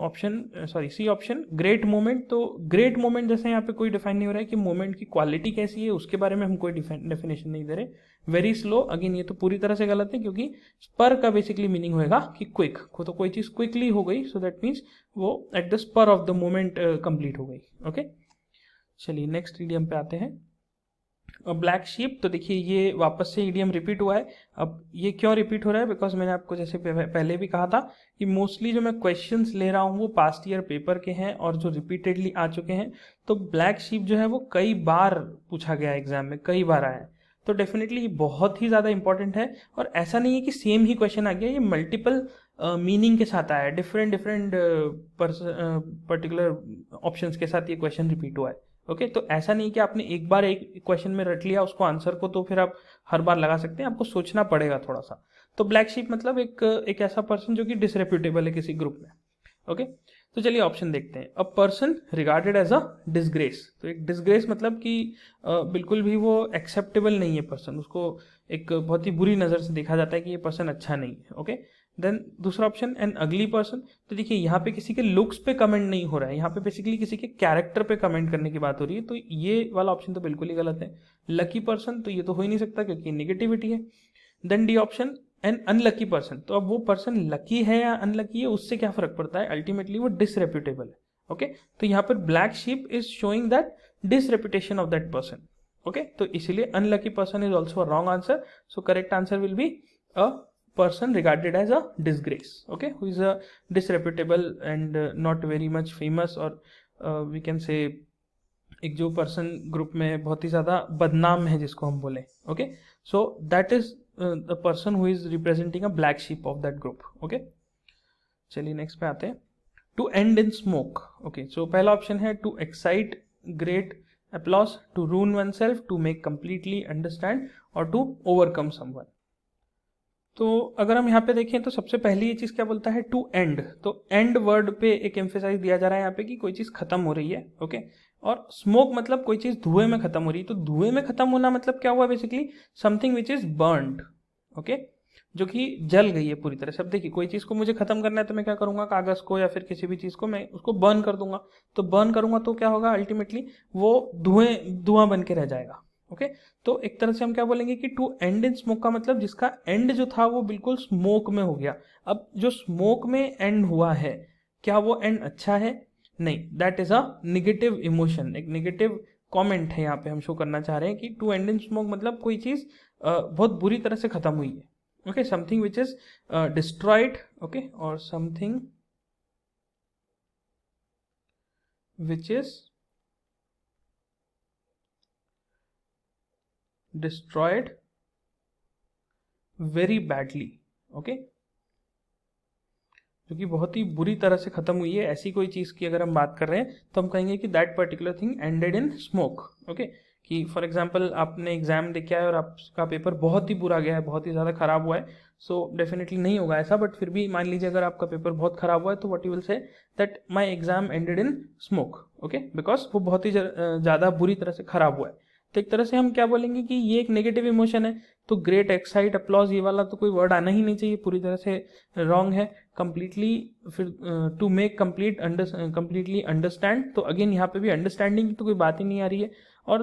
option, sorry C option, great moment. तो ग्रेट मोमेंट जैसे यहाँ पे कोई डिफाइन नहीं हो रहा है कि मोमेंट की क्वालिटी कैसी है, उसके बारे में हम कोई डेफिनेशन नहीं दे रहे। वेरी स्लो, अगेन ये तो पूरी तरह से गलत है, क्योंकि स्पर का बेसिकली मीनिंग होगा कि क्विक, तो कोई चीज क्विकली हो गई, सो दैट मीन्स वो at the spur of the moment complete हो गई। ओके, चलिए नेक्स्ट इडियम पे आते हैं। ब्लैक शीप, तो देखिए ये वापस से इडियम रिपीट हुआ है। अब ये क्यों रिपीट हो रहा है, बिकॉज मैंने आपको जैसे पहले भी कहा था कि मोस्टली जो मैं क्वेश्चंस ले रहा हूँ वो पास्ट ईयर पेपर के हैं और जो रिपीटेडली आ चुके हैं। तो ब्लैक शीप जो है वो कई बार पूछा गया एग्जाम में, कई बार आया है, तो डेफिनेटली ये बहुत ही ज़्यादा इंपॉर्टेंट है। और ऐसा नहीं है कि सेम ही क्वेश्चन आ गया, ये मल्टीपल मीनिंग के साथ आया है, डिफरेंट डिफरेंट पर्टिकुलर ऑप्शंस के साथ ये क्वेश्चन रिपीट हुआ है। ओके, तो ऐसा नहीं कि आपने एक बार एक क्वेश्चन में रट लिया उसको आंसर को, तो फिर आप हर बार लगा सकते हैं, आपको सोचना पड़ेगा थोड़ा सा। तो ब्लैक शीप मतलब एक ऐसा पर्सन जो कि डिसरेप्यूटेबल है किसी ग्रुप में। ओके, तो चलिए ऑप्शन देखते हैं। A person regarded as a disgrace, तो एक डिसग्रेस मतलब कि बिल्कुल भी वो एक्सेप्टेबल नहीं है पर्सन, उसको एक बहुत ही बुरी नज़र से देखा जाता है कि ये पर्सन अच्छा नहीं है। ओके, देन दूसरा ऑप्शन, एन अगली पर्सन। तो देखिए यहाँ पे किसी के लुक्स पे कमेंट नहीं हो रहा है, यहाँ पे बेसिकली किसी के कैरेक्टर पे कमेंट करने की बात हो रही है, तो ये वाला ऑप्शन तो बिल्कुल ही गलत है। लकी पर्सन, तो ये तो हो ही नहीं सकता क्योंकि निगेटिविटी है। Then D option, an unlucky person, तो अब वो पर्सन लकी है या अनलकी है उससे क्या फर्क पड़ता है, अल्टीमेटली वो डिसरेप्यूटेबल है। ओके, तो यहाँ पर black sheep is showing that disreputation of that person. Okay, तो इसीलिए unlucky person is also a wrong answer, so correct answer will be a person regarded as a disgrace, okay, who is a disreputable and not very much famous, or we can say एक जो पर्सन ग्रुप में बहुत ही ज़्यादा बदनाम है जिसको हम बोले। Okay, so that is the person who is representing a black sheep of that group. Okay, चलिए नेक्स्ट पे आते हैं। To end in smoke, okay, so पहला ऑप्शन है to excite great applause, to ruin oneself, to make completely understand, और टू ओवरकम समवन। तो अगर हम यहाँ पे देखें तो सबसे पहली ये चीज़ क्या बोलता है, टू एंड, तो एंड वर्ड पे एक एम्फेसाइज दिया जा रहा है यहाँ पे कि कोई चीज़ खत्म हो रही है। ओके, और स्मोक मतलब कोई चीज़ धुएं में खत्म हो रही है, तो धुएं में खत्म होना मतलब क्या हुआ, basically something which is burned. Okay, जो कि जल गई है पूरी तरह से। अब देखिए कोई चीज़ को मुझे खत्म करना है तो मैं क्या करूंगा, कागज़ को या फिर किसी भी चीज़ को मैं उसको बर्न कर दूंगा, तो बर्न करूंगा तो क्या होगा, अल्टीमेटली वो धुआं बन के रह जाएगा। ओके, तो एक तरह से हम क्या बोलेंगे कि टू एंड इन स्मोक का मतलब जिसका एंड जो था वो बिल्कुल स्मोक में हो गया। अब जो स्मोक में एंड हुआ है, क्या वो एंड अच्छा है, नहीं, that is a negative emotion, एक निगेटिव कमेंट है यहाँ पे हम शो करना चाह रहे हैं कि टू एंड इन स्मोक मतलब कोई चीज बहुत बुरी तरह से खत्म हुई है। Okay, something which is destroyed, okay, और something which is destroyed very badly. Okay, जो कि बहुत ही बुरी तरह से खत्म हुई है, ऐसी कोई चीज़ की अगर हम बात कर रहे हैं तो हम कहेंगे कि that particular thing ended in smoke. Okay, कि फॉर एग्जांपल आपने एग्जाम दे के आए और आपका पेपर बहुत ही बुरा गया है, बहुत ही ज़्यादा खराब हुआ है, सो डेफिनेटली नहीं होगा ऐसा, बट फिर भी मान लीजिए अगर आपका पेपर बहुत खराब हुआ है तो what you will say that my exam ended in smoke. Okay, because वो बहुत ही ज़्यादा बुरी तरह से खराब हुआ है। तो एक तरह से हम क्या बोलेंगे कि ये एक नेगेटिव इमोशन है, तो ग्रेट, एक्साइट, अप्लॉज, ये वाला तो कोई वर्ड आना ही नहीं चाहिए, पूरी तरह से रॉन्ग है कंप्लीटली। फिर टू मेक कंप्लीटली अंडरस्टैंड, तो अगेन यहाँ पे भी अंडरस्टैंडिंग की तो कोई बात ही नहीं आ रही है। और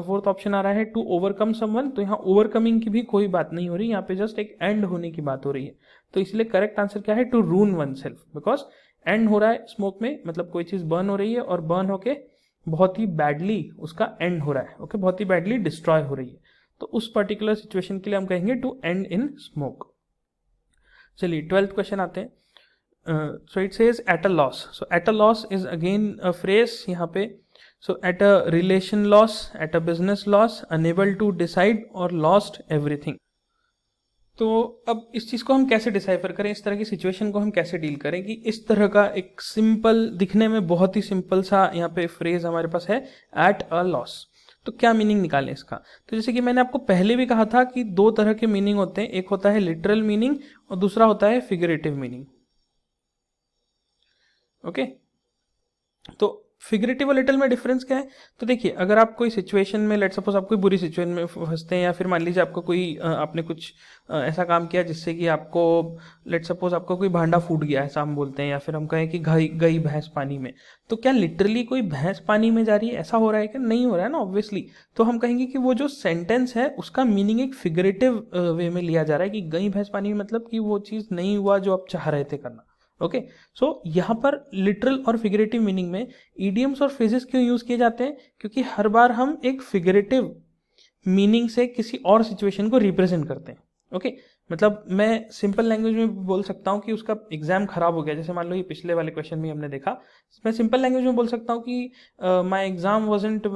फोर्थ ऑप्शन आ रहा है टू ओवरकम समवन, तो यहाँ ओवरकमिंग की भी कोई बात नहीं हो रही, यहाँ पे जस्ट एक एंड होने की बात हो रही है। तो इसलिए करेक्ट आंसर क्या है, to ruin oneself, because end हो रहा है स्मोक में, मतलब कोई चीज बर्न हो रही है और बर्न होके बहुत ही बैडली उसका एंड हो रहा है, ओके, बहुत ही बैडली डिस्ट्रॉय हो रही है, तो उस पर्टिकुलर सिचुएशन के लिए हम कहेंगे टू एंड इन स्मोक। चलिए 12th क्वेश्चन आते हैं। So it says at a loss, so at a loss is again a phrase यहाँ पे। So at a relation loss, at a business loss, unable to decide और लॉस्ट एवरीथिंग। तो अब इस चीज़ को हम कैसे डिसाइफर करें, इस तरह की सिचुएशन को हम कैसे डील करें कि इस तरह का एक सिंपल, दिखने में बहुत ही सिंपल सा यहाँ पे फ्रेज हमारे पास है, एट अ लॉस। तो क्या मीनिंग निकालें इसका? तो जैसे कि मैंने आपको पहले भी कहा था कि दो तरह के मीनिंग होते हैं, एक होता है लिटरल मीनिंग और दूसरा होता है फिगरेटिव मीनिंग, ओके। तो फिगरेटिव और लिटल में डिफरेंस क्या है? तो देखिए, अगर आप कोई सिचुएशन में, लेट सपोज आप कोई बुरी सिचुएशन में फंसते हैं, या फिर मान लीजिए आपको कोई आपने कुछ ऐसा काम किया जिससे कि आपको, लेट सपोज आपका कोई भांडा फूट गया, ऐसा हम बोलते हैं, या फिर हम कहें कि गई गई भैंस पानी में, तो क्या लिटरली कोई भैंस पानी में जा रही है, ऐसा हो रहा है क्या? नहीं हो रहा है ना, ऑब्वियसली। तो हम कहेंगे कि वो जो सेंटेंस है उसका मीनिंग एक फिगरेटिव वे में लिया जा रहा है, कि गई भैंस पानी में मतलब कि वो चीज़ नहीं हुआ जो आप चाह रहे थे करना, ओके। सो यहाँ पर लिटरल और फिगरेटिव मीनिंग में इडियम्स और फ्रेजेस क्यों यूज किए जाते हैं? क्योंकि हर बार हम एक फिगरेटिव मीनिंग से किसी और सिचुएशन को रिप्रेजेंट करते हैं, ओके। मतलब मैं सिंपल लैंग्वेज में बोल सकता हूँ कि उसका एग्जाम खराब हो गया, जैसे मान लो ये पिछले वाले क्वेश्चन में हमने देखा, मैं सिंपल लैंग्वेज में बोल सकता हूँ कि my exam wasn't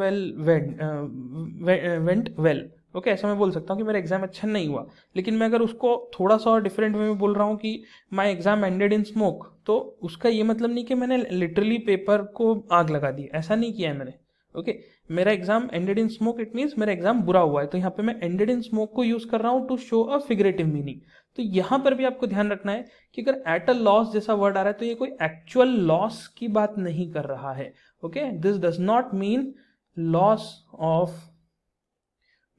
went well, okay, ऐसा मैं बोल सकता हूँ कि मेरा एग्जाम अच्छा नहीं हुआ। लेकिन मैं अगर उसको थोड़ा सा और डिफरेंट वे में बोल रहा हूँ कि my exam ended in smoke, तो उसका ये मतलब नहीं कि मैंने लिटरली पेपर को आग लगा दी, ऐसा नहीं किया है मैंने, ओके। मेरा exam ended in smoke, it means मेरा एग्जाम बुरा हुआ है, तो यहाँ पे मैं एंडेड इन स्मोक को यूज कर रहा हूँ to show a figurative meaning. तो यहाँ पर भी आपको ध्यान रखना है कि अगर एट अ लॉस जैसा वर्ड आ रहा है तो ये कोई एक्चुअल लॉस की बात नहीं कर रहा है, okay. This does not mean loss of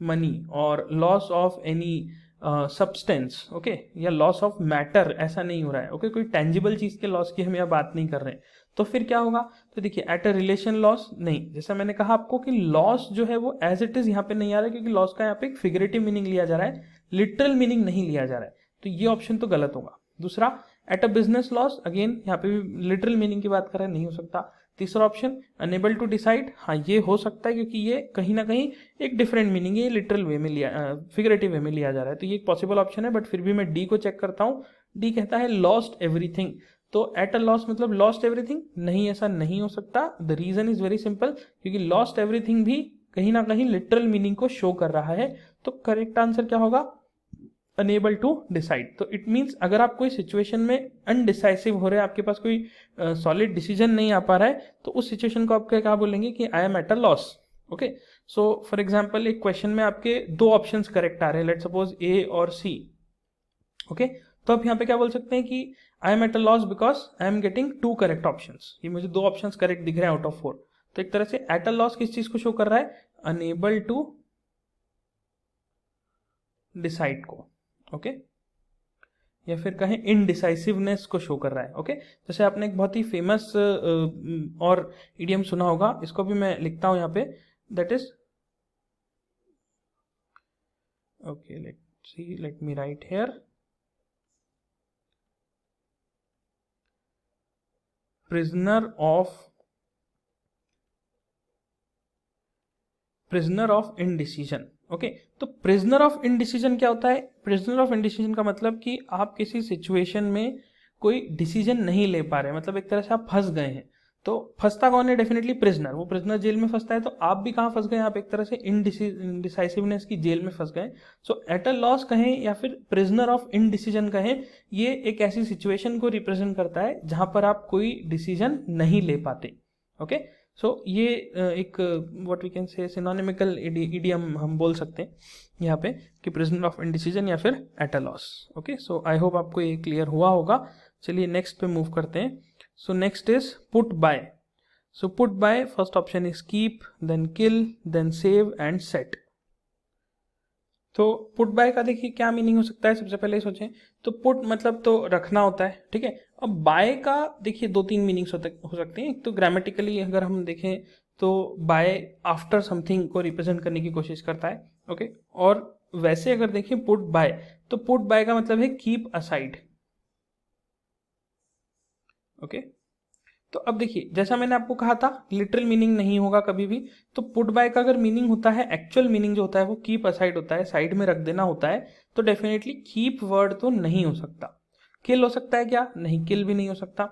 money और loss of any substance, okay, या लॉस ऑफ मैटर, ऐसा नहीं हो रहा है, ओके। कोई टेंजिबल चीज के लॉस की हम यहाँ बात नहीं कर रहे हैं। तो फिर क्या होगा? तो देखिए, एट अ रिलेशन लॉस नहीं, जैसा मैंने कहा आपको कि लॉस जो है वो एज इट इज यहाँ पे नहीं आ रहा है, क्योंकि लॉस का यहाँ पे एक फिगरेटिव मीनिंग लिया जा रहा है, लिटरल मीनिंग नहीं लिया जा रहा है, तो ये ऑप्शन तो गलत होगा। दूसरा, eight a business loss, again यहाँ पे भी लिटरल मीनिंग की बात कर रहे हैं, नहीं हो सकता। तीसरा ऑप्शन, अनेबल टू डिसाइड, हाँ ये हो सकता है, क्योंकि ये कहीं ना कहीं एक डिफरेंट मीनिंग है, ये लिटरल वे में लिया, फिगरेटिव वे में लिया जा रहा है, तो ये एक पॉसिबल ऑप्शन है। बट फिर भी मैं डी को चेक करता हूँ, डी कहता है लॉस्ट एवरीथिंग। तो एट अ लॉस मतलब लॉस्ट एवरीथिंग? नहीं, ऐसा नहीं हो सकता। The reason is very simple, क्योंकि लॉस्ट एवरीथिंग भी कहीं ना कहीं लिटरल मीनिंग को शो कर रहा है। तो करेक्ट आंसर क्या होगा? Unable to decide. तो इट मीन्स अगर आप कोई सिचुएशन में अनडिसाइसिव हो रहे हैं, आपके पास कोई सॉलिड डिसीजन नहीं आ पा रहा है, तो उस सिचुएशन को आप क्या बोलेंगे कि I am eight a loss, okay. So for example, एक क्वेश्चन में आपके दो ऑप्शंस करेक्ट आ रहे हैं, लेट सपोज ए और सी, ओके। तो आप यहाँ पे क्या बोल सकते हैं कि I am eight a loss because I am getting 2 correct options, ये मुझे 2 ऑप्शंस करेक्ट दिख रहे हैं आउट ऑफ 4। तो एक तरह से एट अ लॉस किस चीज को शो कर रहा है? अनेबल टू डिसाइड को, ओके, या फिर कहें इनडिसाइसिवनेस को शो कर रहा है, ओके। जैसे आपने एक बहुत ही फेमस और इडियम सुना होगा, इसको भी मैं लिखता हूं यहाँ पे, that is, okay, let me right here, prisoner of indecision, okay. तो प्रिजनर ऑफ इनडिसीजन क्या होता है? प्रिजनर ऑफ इनडिसीजन का मतलब कि आप किसी सिचुएशन में कोई डिसीजन नहीं ले पा रहे, मतलब एक तरह से आप फंस गए हैं। तो फंसता कौन है? Definitely prisoner. वो प्रिजनर जेल में फंसता है, तो आप भी कहाँ फंस गए? आप एक तरह से इनडिसाइसिवनेस की जेल में फंस गए। सो एट अ लॉस कहें या फिर प्रिजनर ऑफ इनडिसीजन कहें, ये एक ऐसी सिचुएशन को रिप्रेजेंट करता है जहां पर आप कोई डिसीजन नहीं ले पाते, ओके। सो ये एक व्हाट वी कैन से सिनोनिमिकल इडियम हम बोल सकते हैं यहाँ पे, कि प्रिजनर ऑफ इनडिसीजन या फिर eight a loss, okay. So I hope आपको ये क्लियर हुआ होगा। चलिए नेक्स्ट पे मूव करते हैं। So next is put by. So put by first option is keep, then kill, then save and set. तो पुट बाय का देखिए क्या मीनिंग हो सकता है, सबसे पहले सोचें तो पुट मतलब तो रखना होता है, ठीक है। अब बाय का देखिए दो तीन मीनिंग्स हो सकते हैं। एक तो ग्रामेटिकली अगर हम देखें तो बाय आफ्टर समथिंग को रिप्रेजेंट करने की कोशिश करता है, ओके। और वैसे अगर देखें पुट बाय, तो पुट बाय का मतलब है कीप असाइड, ओके। तो अब देखिए जैसा मैंने आपको कहा था लिटरल मीनिंग नहीं होगा कभी भी, तो पुट बाय का अगर मीनिंग होता है, एक्चुअल मीनिंग जो होता है वो कीप असाइड होता है, साइड में रख देना होता है, तो डेफिनेटली कीप वर्ड तो नहीं हो सकता। किल हो सकता है क्या? नहीं, किल भी नहीं हो सकता।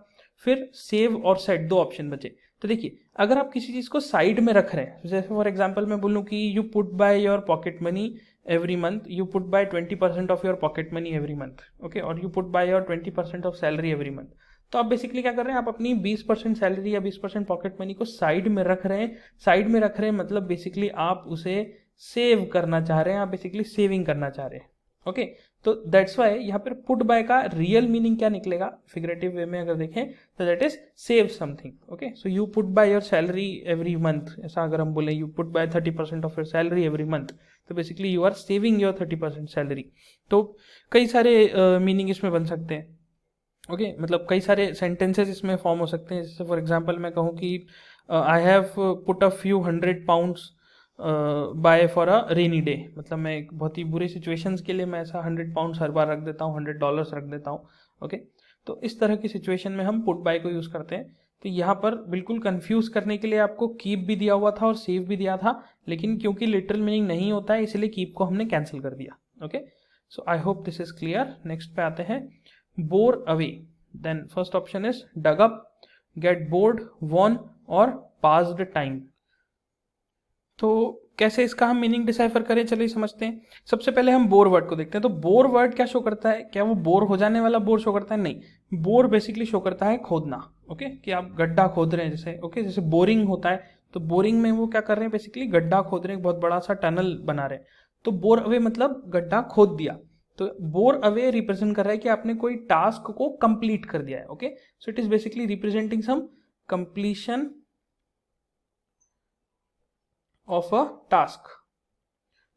फिर सेव और सेट दो ऑप्शन बचे। तो देखिए अगर आप किसी चीज को साइड में रख रहे हैं, जैसे फॉर एग्जाम्पल मैं बोलूँ कि you put by your pocket money every month, you put by 20% of your pocket money every month, okay, और you put by your 20% of salary every month. तो आप बेसिकली क्या कर रहे हैं, आप अपनी 20% सैलरी या 20% पॉकेट मनी को साइड में रख रहे हैं। साइड में रख रहे हैं मतलब बेसिकली आप उसे सेव करना चाह रहे हैं, आप बेसिकली सेविंग करना चाह रहे हैं, ओके। तो दैट्स वाई यहाँ पर पुट बाय का रियल मीनिंग क्या निकलेगा फिगरेटिव वे में अगर देखें तो that is save something, okay. So you put by your salary every month, ऐसा अगर हम बोले you put by 30% of your salary every month, तो basically you are saving your 30% salary. तो कई सारे मीनिंग इसमें बन सकते हैं, ओके मतलब कई सारे सेंटेंसेस इसमें फॉर्म हो सकते हैं। जैसे फॉर एग्जांपल मैं कहूँ कि I have put a few 100 pounds by for a rainy day, मतलब मैं एक बहुत ही बुरी सिचुएशंस के लिए मैं ऐसा 100 पाउंड्स हर बार रख देता हूँ, $100 रख देता हूँ, ओके। तो इस तरह की सिचुएशन में हम पुट बाय को यूज़ करते हैं। तो यहाँ पर बिल्कुल कंफ्यूज करने के लिए आपको कीप भी दिया हुआ था और सेव भी दिया था, लेकिन क्योंकि लिटरल मीनिंग नहीं होता है इसलिए कीप को हमने कैंसिल कर दिया, okay. So I hope this is clear. Next पे आते हैं bore away, then first option is dug up, get bored, won और passed time। तो कैसे इसका हम मीनिंग डिसाइफर करें, चलिए समझते हैं। सबसे पहले हम बोर वर्ड को देखते हैं। तो बोर वर्ड क्या शो करता है, क्या वो बोर हो जाने वाला बोर शो करता है? नहीं, बोर बेसिकली शो करता है खोदना, ओके, कि आप गड्ढा खोद रहे हैं जैसे, ओके, जैसे बोरिंग होता है तो बोरिंग में वो क्या कर रहे हैं, बेसिकली गड्ढा खोद रहे हैं, बहुत बड़ा सा टनल बना रहे हैं। तो बोर अवे मतलब गड्ढा खोद दिया। तो बोर अवे रिप्रेजेंट कर रहा है कि आपने कोई टास्क को कंप्लीट कर दिया है, okay. So it is basically representing some completion of a task.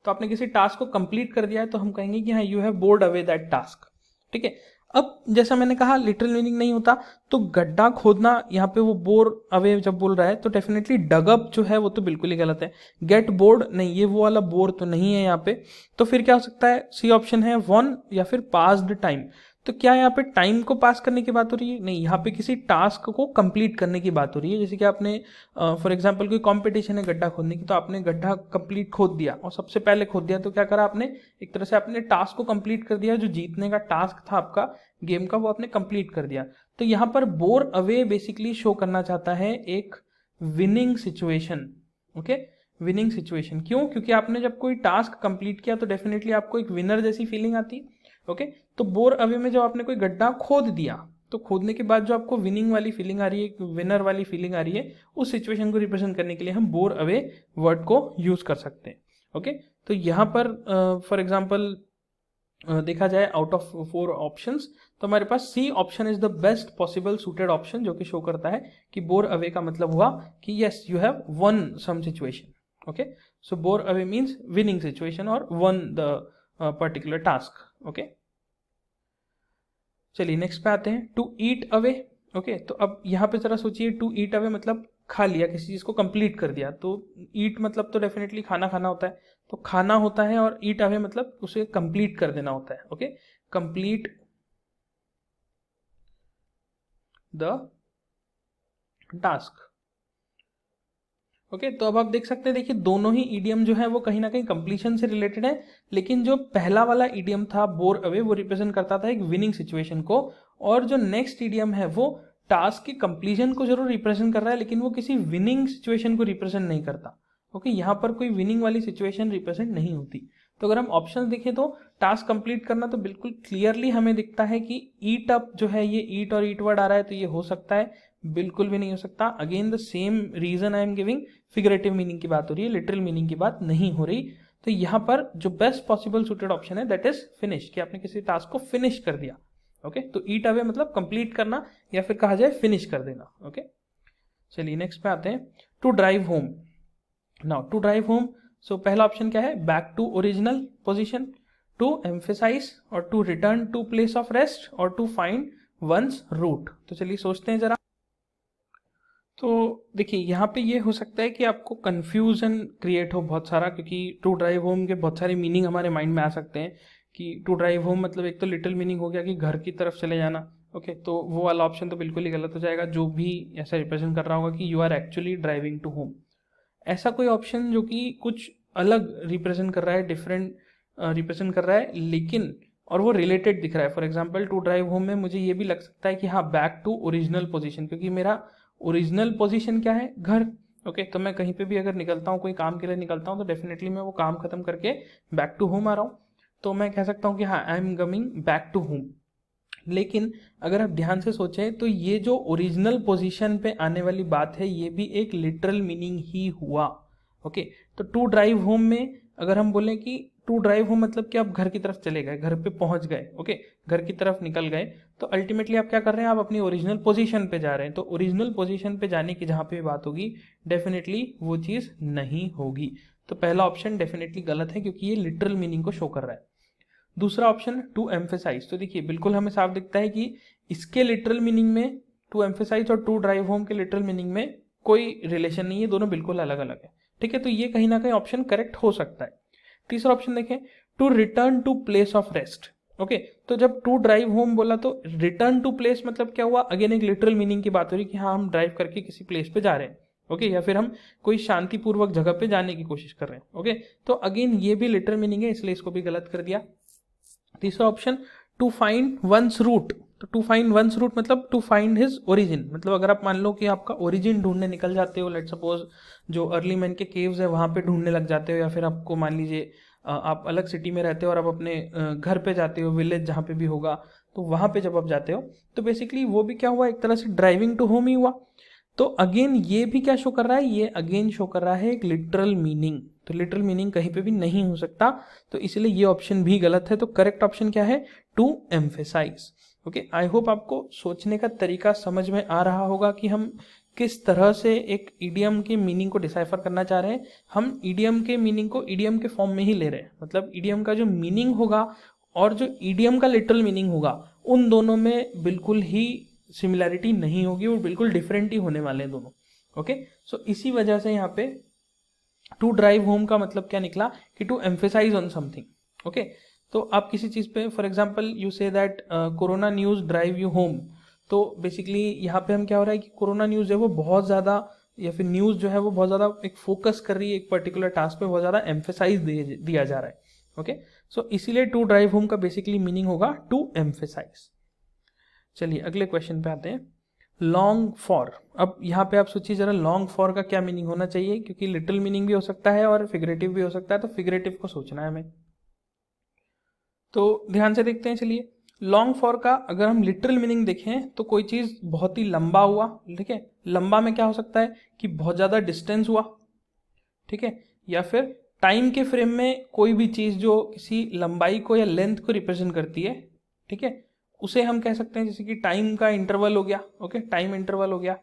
तो आपने किसी टास्क को कंप्लीट कर दिया है तो हम कहेंगे कि हाँ you have board away that task, ठीक है। अब जैसा मैंने कहा लिटरल मीनिंग नहीं होता, तो गड्ढा खोदना यहाँ पे वो बोर अवे जब बोल रहा है तो डेफिनेटली डगअप जो है वो तो बिल्कुल ही गलत है। गेट बोर्ड नहीं, ये वो वाला बोर तो नहीं है यहाँ पे। तो फिर क्या हो सकता है, सी ऑप्शन है वन या फिर पास्ड टाइम। तो क्या यहाँ पे टाइम को पास करने की बात हो रही है? नहीं, यहाँ पे किसी टास्क को कंप्लीट करने की बात हो रही है। जैसे कि आपने फॉर एग्जांपल कोई कंपटीशन है गड्ढा खोदने की, तो आपने गड्ढा कंप्लीट खोद दिया और सबसे पहले खोद दिया, तो क्या करा आपने, एक तरह से आपने टास्क को कंप्लीट कर दिया। जो जीतने का टास्क था आपका गेम का वो आपने कंप्लीट कर दिया। तो यहाँ पर बोर अवे बेसिकली शो करना चाहता है एक winning situation, okay, winning situation. क्यों? क्योंकि आपने जब कोई टास्क कंप्लीट किया तो डेफिनेटली आपको एक विनर जैसी फीलिंग आती है, ओके। तो बोर अवे में जब आपने कोई गड्ढा खोद दिया तो खोदने के बाद जो आपको विनिंग वाली फीलिंग आ रही है, विनर वाली फीलिंग आ रही है, उस सिचुएशन को रिप्रेजेंट करने के लिए हम बोर अवे वर्ड को यूज कर सकते हैं, ओके। तो यहाँ पर फॉर एग्जाम्पल देखा जाए आउट ऑफ 4 ऑप्शंस तो हमारे पास C option is the best possible suited option, जो कि शो करता है कि बोर अवे का मतलब हुआ कि yes you have won some situation, okay. So bore away means winning situation और won the particular task, okay. चलिए नेक्स्ट पे आते हैं, टू ईट अवे, ओके। तो अब यहाँ पे जरा सोचिए, टू ईट अवे मतलब खा लिया, किसी चीज को कंप्लीट कर दिया। तो ईट मतलब तो डेफिनेटली खाना खाना होता है, तो खाना होता है, और ईट अवे मतलब उसे कंप्लीट कर देना होता है, okay, complete the task, okay. तो अब आप देख सकते हैं, देखिए दोनों ही ईडियम जो है वो कहीं ना कहीं कंप्लीशन से रिलेटेड है, लेकिन जो पहला वाला ईडियम था बोर अवे वो रिप्रेजेंट करता था एक विनिंग सिचुएशन को, और जो नेक्स्ट ईडियम है वो टास्क की कंप्लीशन को जरूर रिप्रेजेंट कर रहा है, लेकिन वो किसी विनिंग सिचुएशन को रिप्रेजेंट नहीं करता, ओके। यहाँ पर कोई विनिंग वाली सिचुएशन रिप्रेजेंट नहीं होती। तो अगर हम ऑप्शन देखें तो टास्क कंप्लीट करना तो बिल्कुल क्लियरली हमें दिखता है कि ईट अप जो है ये ईट और ईट वर्ड आ रहा है, तो ये हो सकता है, बिल्कुल भी नहीं हो सकता। Again the same reason I am giving, figurative meaning की बात हो रही है, लिटरल मीनिंग की बात नहीं हो रही। तो यहाँ पर जो बेस्ट पॉसिबल सूटेड ऑप्शन है दैट इज फिनिश, कि आपने किसी टास्क को फिनिश कर दिया, ओके। तो ईट अवे मतलब कंप्लीट करना या फिर कहा जाए फिनिश कर देना, ओके। चलिए नेक्स्ट पे आते हैं, to drive home. Now to drive home, so पहला ऑप्शन क्या है, back to original position, to emphasise, और to return to place of rest, और टू फाइंड वंस रूट। तो चलिए सोचते हैं जरा। तो देखिए यहाँ पे ये हो सकता है कि आपको कन्फ्यूजन क्रिएट हो बहुत सारा, क्योंकि टू ड्राइव होम के बहुत सारे मीनिंग हमारे माइंड में आ सकते हैं कि टू ड्राइव होम मतलब एक तो लिटिल मीनिंग हो गया कि घर की तरफ चले जाना। ओके, तो वो वाला ऑप्शन तो बिल्कुल ही गलत हो जाएगा, जो भी ऐसा रिप्रेजेंट कर रहा होगा कि you are actually driving to home. ऐसा कोई ऑप्शन जो कि कुछ अलग रिप्रेजेंट कर रहा है, डिफरेंट रिप्रेजेंट कर रहा है, लेकिन और वो रिलेटेड दिख रहा है। For example to drive home में मुझे ये भी लग सकता है कि हाँ बैक टू ओरिजिनल पोजीशन, क्योंकि मेरा ओरिजिनल पोजीशन क्या है, घर। ओके, तो मैं कहीं पे भी अगर निकलता हूँ, कोई काम के लिए निकलता हूँ, तो डेफिनेटली मैं वो काम खत्म करके बैक टू होम आ रहा हूँ। तो मैं कह सकता हूँ कि हाँ I am coming back to home. लेकिन अगर आप ध्यान से सोचें तो ये जो ओरिजिनल पोजीशन पे आने वाली बात है, ये भी एक लिटरल मीनिंग ही हुआ। ओके, तो टू ड्राइव होम में अगर हम बोलें कि टू ड्राइव होम मतलब कि आप घर की तरफ चले गए, घर पे पहुंच गए, ओके, घर की तरफ निकल गए, तो अल्टीमेटली आप क्या कर रहे हैं, आप अपनी ओरिजिनल पोजीशन पे जा रहे हैं। तो ओरिजिनल पोजीशन पे जाने की जहां पे बात होगी, डेफिनेटली वो चीज़ नहीं होगी। तो पहला ऑप्शन डेफिनेटली गलत है, क्योंकि ये लिटरल मीनिंग को शो कर रहा है। दूसरा ऑप्शन टू एम्फेसाइज, तो देखिए बिल्कुल हमें साफ दिखता है कि इसके लिटरल मीनिंग में टू एम्फेसाइज और टू ड्राइव होम के लिटरल मीनिंग में कोई रिलेशन नहीं है, दोनों बिल्कुल अलग अलग है। ठीक है, तो ये कहीं ना कहीं ऑप्शन करेक्ट हो सकता है। तीसरा ऑप्शन देखें, to return to place of rest. Okay, तो जब टू ड्राइव होम बोला तो रिटर्न टू प्लेस मतलब क्या हुआ, अगेन एक लिटरल मीनिंग की बात हो रही कि हाँ हम ड्राइव करके किसी प्लेस पे जा रहे हैं। ओके, या फिर हम कोई शांतिपूर्वक जगह पे जाने की कोशिश कर रहे हैं। ओके, तो अगेन ये भी लिटरल मीनिंग है, इसलिए इसको भी गलत कर दिया। तीसरा option to find one's root, तो टू फाइंड वंस रूट मतलब टू फाइंड हिज ओरिजिन, मतलब अगर आप मान लो कि आपका ओरिजिन ढूंढने निकल जाते हो, लेट सपोज जो अर्ली मैन के केव्स है वहां पे ढूंढने लग जाते हो, या फिर आपको मान लीजिए आप अलग सिटी में रहते हो और आप अपने घर पे जाते हो, विलेज जहाँ पे भी होगा, तो वहां पे जब आप जाते हो तो बेसिकली वो भी क्या हुआ, एक तरह से ड्राइविंग टू होम ही हुआ। तो अगेन ये भी क्या शो कर रहा है, ये अगेन शो कर रहा है एक लिटरल मीनिंग। तो लिटरल मीनिंग कहीं पे भी नहीं हो सकता, तो इसलिए ये ऑप्शन भी गलत है। तो करेक्ट ऑप्शन क्या है, to emphasize. Okay, I hope आपको सोचने का तरीका समझ में आ रहा होगा कि हम किस तरह से एक ईडियम के मीनिंग को डिसाइफर करना चाह रहे हैं। हम ईडियम के मीनिंग को ईडियम के फॉर्म में ही ले रहे हैं, मतलब ईडियम का जो मीनिंग होगा और जो ईडियम का लिटरल मीनिंग होगा, उन दोनों में बिल्कुल ही सिमिलैरिटी नहीं होगी, वो बिल्कुल डिफरेंट ही होने वाले हैं दोनों। ओके, सो इसी वजह से यहाँ पे टू ड्राइव होम का मतलब क्या निकला कि to emphasize on something. Okay, तो आप किसी चीज पे for example you say that corona news drive you home, तो बेसिकली यहाँ पे हम क्या हो रहा है कि कोरोना न्यूज है वो बहुत ज़्यादा, या फिर न्यूज़ जो है वो बहुत ज़्यादा एक फोकस कर रही है, एक पर्टिकुलर टास्क पे बहुत ज़्यादा एम्फेसाइज दिया जा रहा है। ओके, सो इसीलिए टू ड्राइव होम का बेसिकली मीनिंग होगा टू एम्फेसाइज। चलिए अगले क्वेश्चन पे आते हैं, लॉन्ग फॉर। अब यहाँ पे आप सोचिए जरा लॉन्ग फॉर का क्या मीनिंग होना चाहिए, क्योंकि लिटिल मीनिंग भी हो सकता है और फिगरेटिव भी हो सकता है, तो फिगरेटिव को सोचना है हमें। तो ध्यान से देखते हैं। चलिए, लॉन्ग फॉर का अगर हम लिटरल मीनिंग देखें तो कोई चीज बहुत ही लंबा हुआ। ठीक है, लंबा में क्या हो सकता है कि बहुत ज्यादा डिस्टेंस हुआ। ठीक है, या फिर टाइम के फ्रेम में कोई भी चीज जो किसी लंबाई को या लेंथ को रिप्रेजेंट करती है, ठीक है, उसे हम कह सकते हैं जैसे कि टाइम का इंटरवल हो गया। ओके, टाइम इंटरवल हो गया।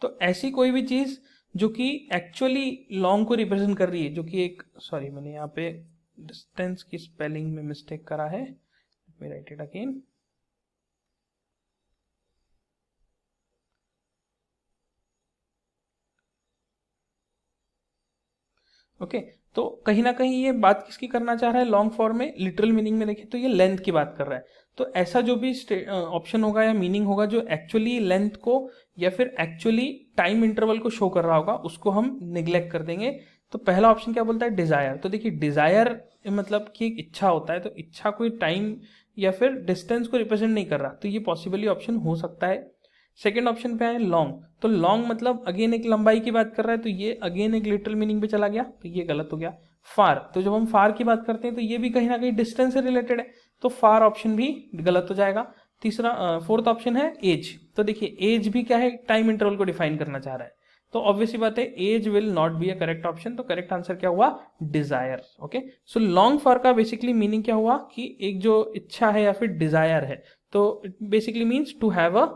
तो ऐसी कोई भी चीज जो कि एक्चुअली लॉन्ग को रिप्रेजेंट कर रही है, जो कि एक, सॉरी मैंने यहाँ पे डिस्टेंस की स्पेलिंग में मिस्टेक करा है, मैं राइट इट अगेन। ओके, तो कहीं ना कहीं ये बात किसकी करना चाह रहा है, लॉन्ग फॉर्म में लिटरल मीनिंग में देखें तो ये लेंथ की बात कर रहा है। तो ऐसा जो भी ऑप्शन होगा या मीनिंग होगा जो एक्चुअली लेंथ को या फिर एक्चुअली टाइम इंटरवल को शो कर रहा होगा, उसको हम निग्लेक्ट कर देंगे। तो पहला ऑप्शन क्या बोलता है, डिजायर। तो देखिए डिजायर मतलब कि एक इच्छा होता है, तो इच्छा कोई टाइम या फिर डिस्टेंस को रिप्रेजेंट नहीं कर रहा, तो ये पॉसिबली ऑप्शन हो सकता है। सेकेंड ऑप्शन पे है लॉन्ग, तो लॉन्ग मतलब अगेन एक लंबाई की बात कर रहा है, तो ये अगेन एक लिटरल मीनिंग पे चला गया, तो ये गलत हो गया। फार, तो जब हम फार की बात करते हैं तो ये भी कहीं ना कहीं डिस्टेंस से रिलेटेड है, तो फार ऑप्शन भी गलत हो जाएगा। तीसरा फोर्थ ऑप्शन है एज। तो देखिए एज भी क्या है, टाइम इंटरवल को डिफाइन करना चाह रहा है, तो ऑब्वियसली बात है as will not be a correct option. तो करेक्ट आंसर क्या हुआ, desire. Okay, so long for का बेसिकली मीनिंग क्या हुआ कि एक जो इच्छा है या फिर डिजायर है, तो basically means to have a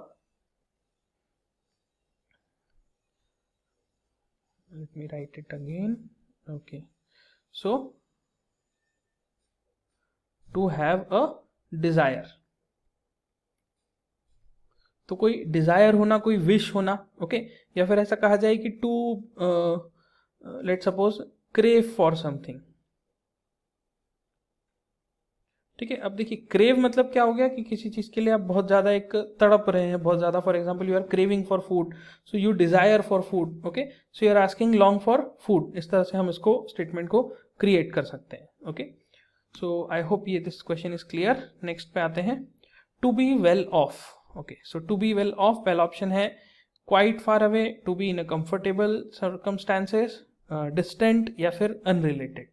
let me write it again. Okay, so to have a desire, तो कोई डिजायर होना, कोई विश होना, ओके या फिर ऐसा कहा जाए कि to let suppose crave for something. ठीक है, अब देखिए क्रेव मतलब क्या हो गया कि किसी चीज के लिए आप बहुत ज्यादा एक तड़प रहे हैं बहुत ज्यादा, for example you are craving for food, so you desire for food, okay so you are asking long for food. इस तरह से हम इसको स्टेटमेंट को क्रिएट कर सकते हैं। ओके, सो आई होप ये this question is clear. Next पे आते हैं, to be well off. Okay, so to be well off पहला ऑप्शन है quite far away, to be in a comfortable circumstances, distant या फिर अनरिलेटेड।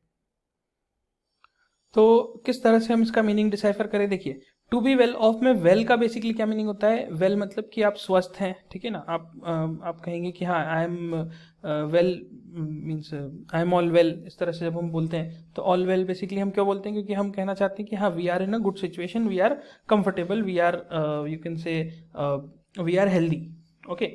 तो किस तरह से हम इसका मीनिंग डिसाइफर करें, देखिए टू बी वेल ऑफ में वेल का बेसिकली क्या मीनिंग होता है, वेल मतलब कि आप स्वस्थ हैं, ठीक है ना, आप कहेंगे कि हाँ I am well, means I am all well. इस तरह से जब हम बोलते हैं तो ऑल वेल बेसिकली हम क्यों बोलते हैं, क्योंकि हम कहना चाहते हैं कि हाँ we are in a good situation, we are comfortable, we are you can say we are healthy. Okay,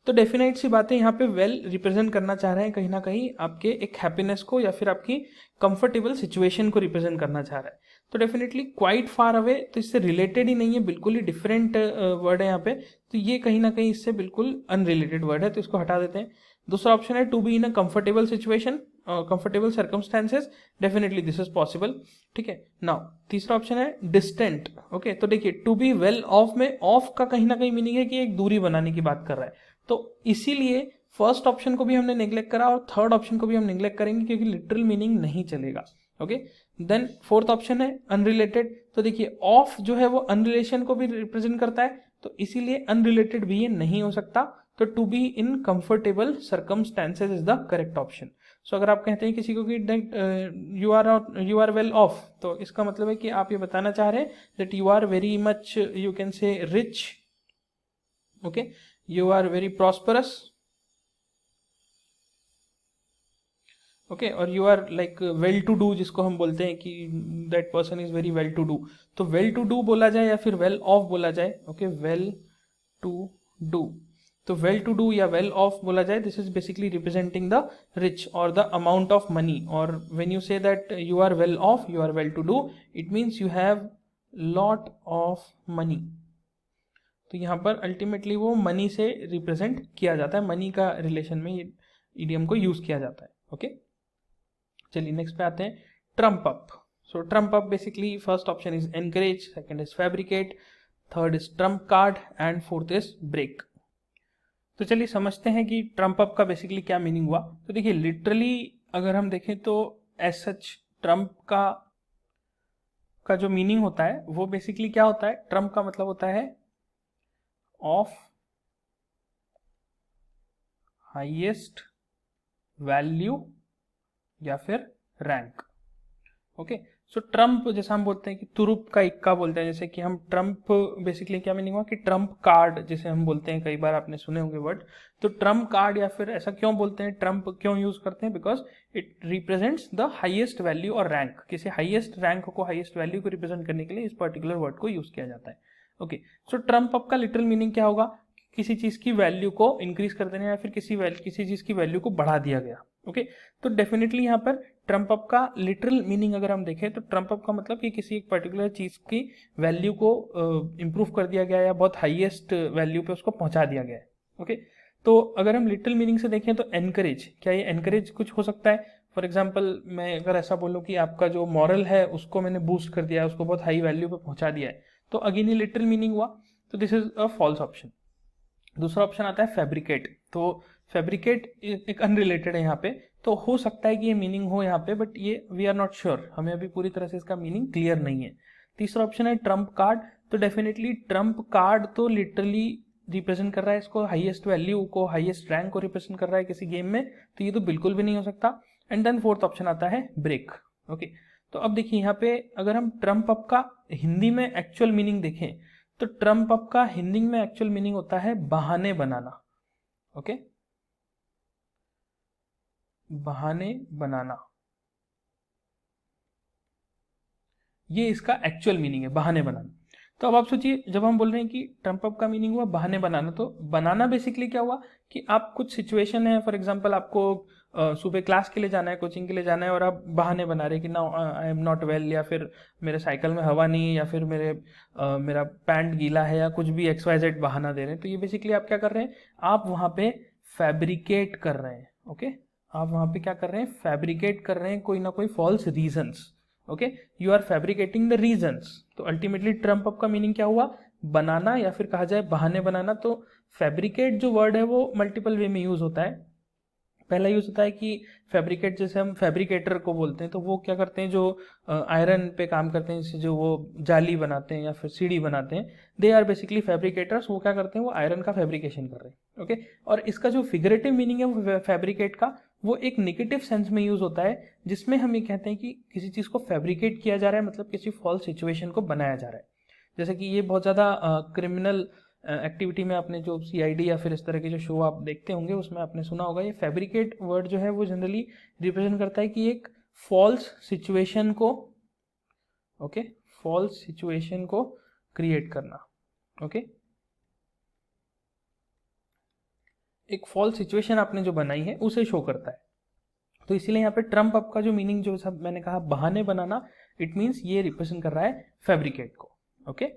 तो डेफिनेट सी बात है, यहाँ पे वेल रिप्रेजेंट करना चाह रहे हैं कहीं ना कहीं आपके एक हैप्पीनेस को या फिर आपकी कंफर्टेबल सिचुएशन को रिप्रेजेंट करना चाह रहा है। तो डेफिनेटली क्वाइट फार अवे तो इससे रिलेटेड ही नहीं है, बिल्कुल ही डिफरेंट वर्ड है यहाँ पे, तो ये कहीं ना कहीं इससे बिल्कुल अनरिलेटेड वर्ड है, तो इसको हटा देते हैं। दूसरा ऑप्शन है to be in a comfortable situation, comfortable circumstances, definitely this is possible. ठीक है, नाउ तीसरा ऑप्शन है डिस्टेंट। ओके, तो देखिए टू बी वेल ऑफ में ऑफ का कहीं ना कहीं मीनिंग है कि एक दूरी बनाने की बात कर रहा है, तो इसीलिए फर्स्ट ऑप्शन को भी हमने निग्लेक्ट करा और थर्ड ऑप्शन को भी हम निग्लेक्ट करेंगे क्योंकि लिटरल मीनिंग नहीं चलेगा। ओके, देन फोर्थ ऑप्शन है अनरिलेटेड, तो देखिए ऑफ जो है वो अनरिलेशन को भी रिप्रेजेंट करता है, तो इसीलिए अनरिलेटेड भी ये नहीं हो सकता, तो to be in comfortable circumstances is the correct option. So अगर आप कहते हैं किसी को कि यू आर वेल ऑफ, तो इसका मतलब है कि आप ये बताना चाह रहे हैं that you are very much you can say rich, okay you are very prosperous, okay और you are like well to do, जिसको हम बोलते हैं कि that person is very well to do. तो वेल टू डू बोला जाए या फिर वेल ऑफ बोला जाए, ओके वेल टू डू, तो वेल टू डू या वेल ऑफ बोला जाए, this is basically representing the rich और द अमाउंट ऑफ मनी, और when you say that you are well off, you are well to do, it means you have lot of money. तो यहाँ पर अल्टीमेटली वो मनी से रिप्रेजेंट किया जाता है, मनी का रिलेशन में ये इडियम को यूज किया जाता है। ओके, चलिए नेक्स्ट पे आते हैं, trump up. So trump up basically first option is encourage, second is fabricate, third is trump card and fourth is break. तो चलिए समझते हैं कि ट्रम्प अप का बेसिकली क्या मीनिंग हुआ। तो देखिए लिटरली अगर हम देखें तो एज सच ट्रम्प का जो मीनिंग होता है वो बेसिकली क्या होता है, ट्रम्प का मतलब होता है ऑफ हाईएस्ट वैल्यू या फिर रैंक। ओके, सो ट्रम्प जैसा हम बोलते हैं कि तुरुप का इक्का बोलते हैं, जैसे कि हम ट्रम्प बेसिकली क्या मीनिंग हुआ कि ट्रम्प कार्ड जिसे हम बोलते हैं, कई बार आपने सुने होंगे वर्ड, तो ट्रम्प कार्ड या फिर ऐसा क्यों बोलते हैं, ट्रम्प क्यों यूज करते हैं, because it represents the highest value और रैंक, किसी हाईएस्ट रैंक को हाईएस्ट वैल्यू को रिप्रेजेंट करने के लिए इस पर्टिकुलर वर्ड को यूज किया जाता है। ओके, सो ट्रम्प अप का लिटरल मीनिंग क्या होगा, किसी चीज की वैल्यू को इंक्रीज कर देना या फिर किसी चीज की वैल्यू को बढ़ा दिया गया। ओके, तो डेफिनेटली यहाँ पर ट्रम्प अप का लिटरल मीनिंग अगर हम देखें तो ट्रम्प अप का मतलब कि किसी एक पर्टिकुलर चीज की वैल्यू को इंप्रूव कर दिया गया या बहुत हाईएस्ट वैल्यू पे उसको पहुंचा दिया गया है। ओके, तो अगर हम लिटरल मीनिंग से देखें तो एनकरेज, क्या ये एनकरेज कुछ हो सकता है, फॉर एग्जाम्पल मैं अगर ऐसा बोलूँ कि आपका जो मॉरल है उसको मैंने बूस्ट कर दिया है, उसको बहुत हाई वैल्यू पे पहुंचा दिया है, तो अगेन ये लिटरल मीनिंग हुआ, तो this is a false option. दूसरा ऑप्शन आता है फैब्रिकेट, तो फैब्रिकेट एक अनरिलेटेड है यहाँ पे, तो हो सकता है कि ये मीनिंग हो यहाँ पे, बट ये वी आर नॉट श्योर, हमें अभी पूरी तरह से इसका मीनिंग क्लियर नहीं है। तीसरा ऑप्शन है ट्रम्प कार्ड, तो डेफिनेटली ट्रम्प कार्ड तो लिटरली रिप्रेजेंट कर रहा है इसको हाईएस्ट वैल्यू को, हाईएस्ट रैंक को रिप्रेजेंट कर रहा है किसी गेम में, तो ये तो बिल्कुल भी नहीं हो सकता। एंड देन फोर्थ ऑप्शन आता है ब्रेक। ओके, तो अब देखिए यहाँ पे अगर हम ट्रम्प अप का हिंदी में एक्चुअल मीनिंग देखें तो ट्रम्प अप का हिंदी में एक्चुअल मीनिंग होता है बहाने बनाना। ओके, बहाने बनाना, ये इसका एक्चुअल मीनिंग है, बहाने बनाना। तो अब आप सोचिए, जब हम बोल रहे हैं कि ट्रम्प अप का मीनिंग हुआ बहाने बनाना, तो बनाना बेसिकली क्या हुआ कि आप कुछ सिचुएशन है, फॉर एग्जांपल आपको सुबह क्लास के लिए जाना है, कोचिंग के लिए जाना है, और आप बहाने बना रहे हैं कि ना आई एम नॉट वेल, या फिर मेरे साइकिल में हवा नहीं है, या फिर मेरा पैंट गीला है, या कुछ भी XYZ बहाना दे रहे हैं। तो ये बेसिकली आप क्या कर रहे हैं, आप वहाँ पे फैब्रिकेट कर रहे हैं। ओके, आप वहाँ पे क्या कर रहे हैं, फैब्रिकेट कर रहे हैं कोई ना कोई false reasons. Okay, you are fabricating the reasons. तो अल्टीमेटली ट्रम्प अप का मीनिंग क्या हुआ, बनाना, या फिर कहा जाए बहाने बनाना। तो फैब्रिकेट जो वर्ड है वो मल्टीपल वे में यूज होता है। पहला यूज होता है कि फैब्रिकेट, जैसे हम फैब्रिकेटर को बोलते हैं, तो वो क्या करते हैं, जो आयरन पे काम करते हैं, जैसे जो वो जाली बनाते हैं या फिर सीढ़ी बनाते हैं, दे आर बेसिकली फैब्रिकेटर्स। वो क्या करते हैं, वो आयरन का फैब्रिकेशन कर रहे हैं। ओके, और इसका जो फिगरेटिव मीनिंग है वो फैब्रिकेट का, वो एक नेगेटिव सेंस में यूज होता है, जिसमें हम ये कहते हैं कि किसी चीज को फैब्रिकेट किया जा रहा है, मतलब किसी फॉल्स सिचुएशन को बनाया जा रहा है। जैसे कि ये बहुत ज़्यादा क्रिमिनल एक्टिविटी में आपने जो CID या फिर इस तरह के जो शो आप देखते होंगे उसमें आपने सुना होगा, ये फैब्रिकेट वर्ड जो है वो जनरली रिप्रेजेंट करता है कि एक फॉल्स सिचुएशन को, ओके, फॉल्स सिचुएशन को क्रिएट करना। ओके, एक फॉल्स सिचुएशन आपने जो बनाई है उसे शो करता है। तो इसीलिए यहाँ पे ट्रम्प अप का जो मीनिंग जो सब मैंने कहा बहाने बनाना, इट मीन्स ये रिप्रेजेंट कर रहा है फैब्रिकेट को। ओके,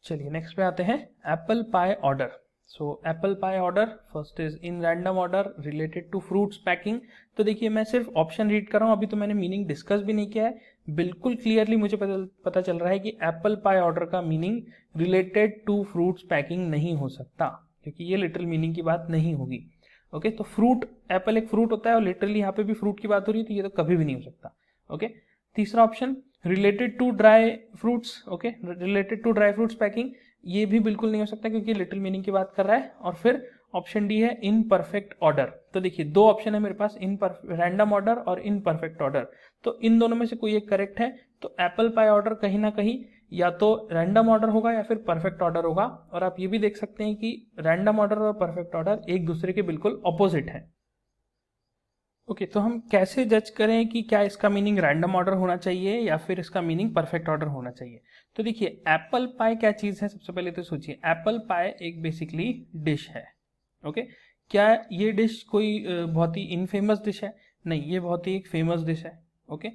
चलिए नेक्स्ट पे आते हैं, apple pie order. So apple pie order, first is in random order related to fruits packing. तो देखिए मैं सिर्फ ऑप्शन रीड कर रहा हूँ, अभी तो मैंने मीनिंग डिस्कस भी नहीं किया है। बिल्कुल क्लियरली मुझे पता चल रहा है कि एप्पल पाई ऑर्डर का meaning related to fruits packing नहीं हो सकता, क्योंकि ये लिटरल मीनिंग की बात नहीं होगी। ओके, तो फ्रूट, एप्पल एक फ्रूट होता है और लिटरली यहाँ पे भी फ्रूट की बात हो रही है, तो ये तो कभी भी नहीं हो सकता। ओके, तीसरा option related to dry fruits, okay, related to dry fruits packing, ये भी बिल्कुल नहीं हो सकता क्योंकि लिटिल मीनिंग की बात कर रहा है। और फिर ऑप्शन डी है इन परफेक्ट ऑर्डर। तो देखिए दो ऑप्शन है मेरे पास, रैंडम ऑर्डर और इन परफेक्ट ऑर्डर। तो इन दोनों में से कोई एक करेक्ट है। तो एप्पल पाई ऑर्डर कहीं ना कहीं या तो रैंडम ऑर्डर होगा या फिर परफेक्ट ऑर्डर होगा। और आप ये भी देख सकते हैं कि रैंडम ऑर्डर और परफेक्ट ऑर्डर एक दूसरे के बिल्कुल ऑपोजिट है। ओके, तो हम कैसे जज करें कि क्या इसका मीनिंग रैंडम ऑर्डर होना चाहिए या फिर इसका मीनिंग परफेक्ट ऑर्डर होना चाहिए। तो देखिए एप्पल पाई क्या चीज़ है, सबसे पहले तो सोचिए, एप्पल पाई एक बेसिकली डिश है। ओके, क्या ये डिश कोई बहुत ही इनफेमस डिश है? नहीं, ये बहुत ही एक फेमस डिश है। ओके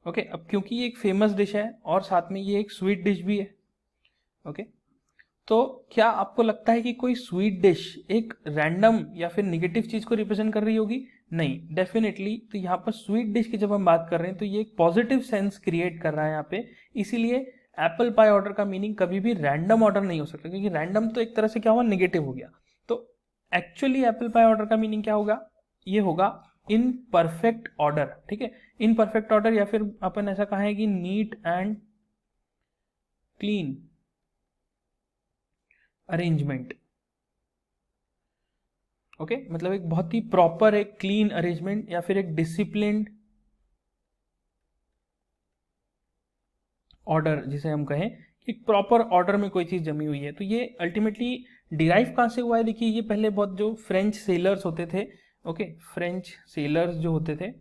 ओके, अब क्योंकि ये एक फेमस डिश है और साथ में ये एक स्वीट डिश भी है। ओके, तो क्या आपको लगता है कि कोई स्वीट डिश एक रैंडम या फिर निगेटिव चीज को रिप्रेजेंट कर रही होगी? नहीं, डेफिनेटली। तो यहाँ पर स्वीट डिश की जब हम बात कर रहे हैं तो ये एक पॉजिटिव सेंस क्रिएट कर रहा है यहाँ पे। इसीलिए एप्पल पाई ऑर्डर का मीनिंग कभी भी रैंडम ऑर्डर नहीं हो सकता, क्योंकि रैंडम तो एक तरह से क्या हुआ, निगेटिव हो गया। तो एक्चुअली एप्पल पाई ऑर्डर का मीनिंग क्या होगा, ये होगा इन परफेक्ट ऑर्डर। ठीक है, इन परफेक्ट ऑर्डर, या फिर अपन ऐसा कहें कि neat and clean arrangement. Okay, मतलब एक बहुत ही प्रॉपर, एक क्लीन अरेंजमेंट या फिर एक डिसिप्लिन्ड ऑर्डर, जिसे हम कहें कि प्रॉपर ऑर्डर में कोई चीज जमी हुई है। तो ये अल्टीमेटली डिराइव कहाँ से हुआ है? देखिए ये पहले बहुत जो फ्रेंच सेलर्स होते थे, ओके, फ्रेंच सेलर्स जो होते थे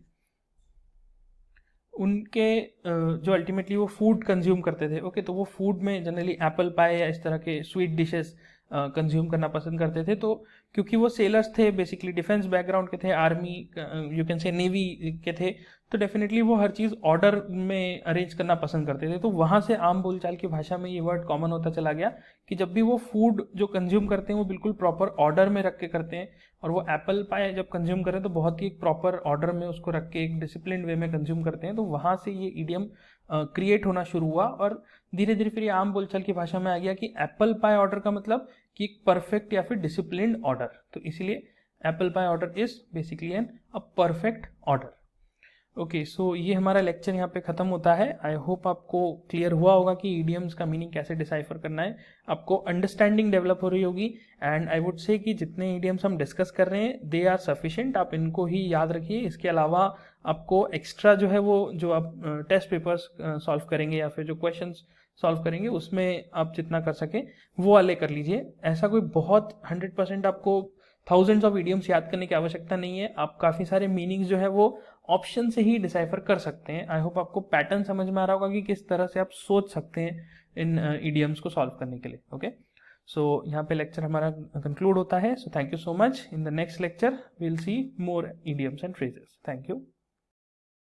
उनके जो अल्टीमेटली वो फूड कंज्यूम करते थे। ओके, तो वो फूड में जनरली एप्पल पाई या इस तरह के स्वीट डिशेस कंज्यूम करना पसंद करते थे। तो क्योंकि वो सेलर्स थे, बेसिकली डिफेंस बैकग्राउंड के थे, आर्मी, यू कैन से नेवी के थे, तो डेफिनेटली वो हर चीज़ ऑर्डर में अरेंज करना पसंद करते थे। तो वहाँ से आम बोलचाल की भाषा में ये वर्ड कॉमन होता चला गया कि जब भी वो फूड जो कंज्यूम करते हैं वो बिल्कुल प्रॉपर ऑर्डर में रख के करते हैं। और वो एप्पल पाई जब कंज्यूम करें तो बहुत ही एक प्रॉपर ऑर्डर में उसको रख के एक डिसिप्लिन वे में कंज्यूम करते हैं। तो वहाँ से ये इडियम क्रिएट होना शुरू हुआ और धीरे धीरे फिर ये आम बोलचाल की भाषा में आ गया कि एप्पल पाई ऑर्डर का मतलब कि एक परफेक्ट या फिर डिसिप्लिन्ड ऑर्डर। तो इसीलिए apple pie order is basically an a perfect order. Okay, so ये हमारा लेक्चर यहाँ पे ख़त्म होता है। आई होप आपको क्लियर हुआ होगा कि ईडियम्स का मीनिंग कैसे डिसाइफर करना है, आपको अंडरस्टैंडिंग डेवलप हो रही होगी। एंड आई वुड से कि जितने ईडियम्स हम डिस्कस कर रहे हैं दे आर सफिशिएंट, आप इनको ही याद रखिए। इसके अलावा आपको एक्स्ट्रा जो है वो जो आप टेस्ट पेपर्स सॉल्व करेंगे या फिर जो क्वेश्चंस सॉल्व करेंगे उसमें आप जितना कर सकें वो वाले कर लीजिए। ऐसा कोई बहुत 100% आपको थाउजेंड्स ऑफ इडियम्स याद करने की आवश्यकता नहीं है, आप काफ़ी सारे मीनिंग्स जो है वो ऑप्शन से ही डिसाइफर कर सकते हैं। आई होप आपको पैटर्न समझ में आ रहा होगा कि किस तरह से आप सोच सकते हैं इन इडियम्स को सॉल्व करने के लिए। ओके, सो यहाँ पे लेक्चर हमारा कंक्लूड होता है। So thank you so much. In the next lecture we will see more idioms and phrases. Thank you.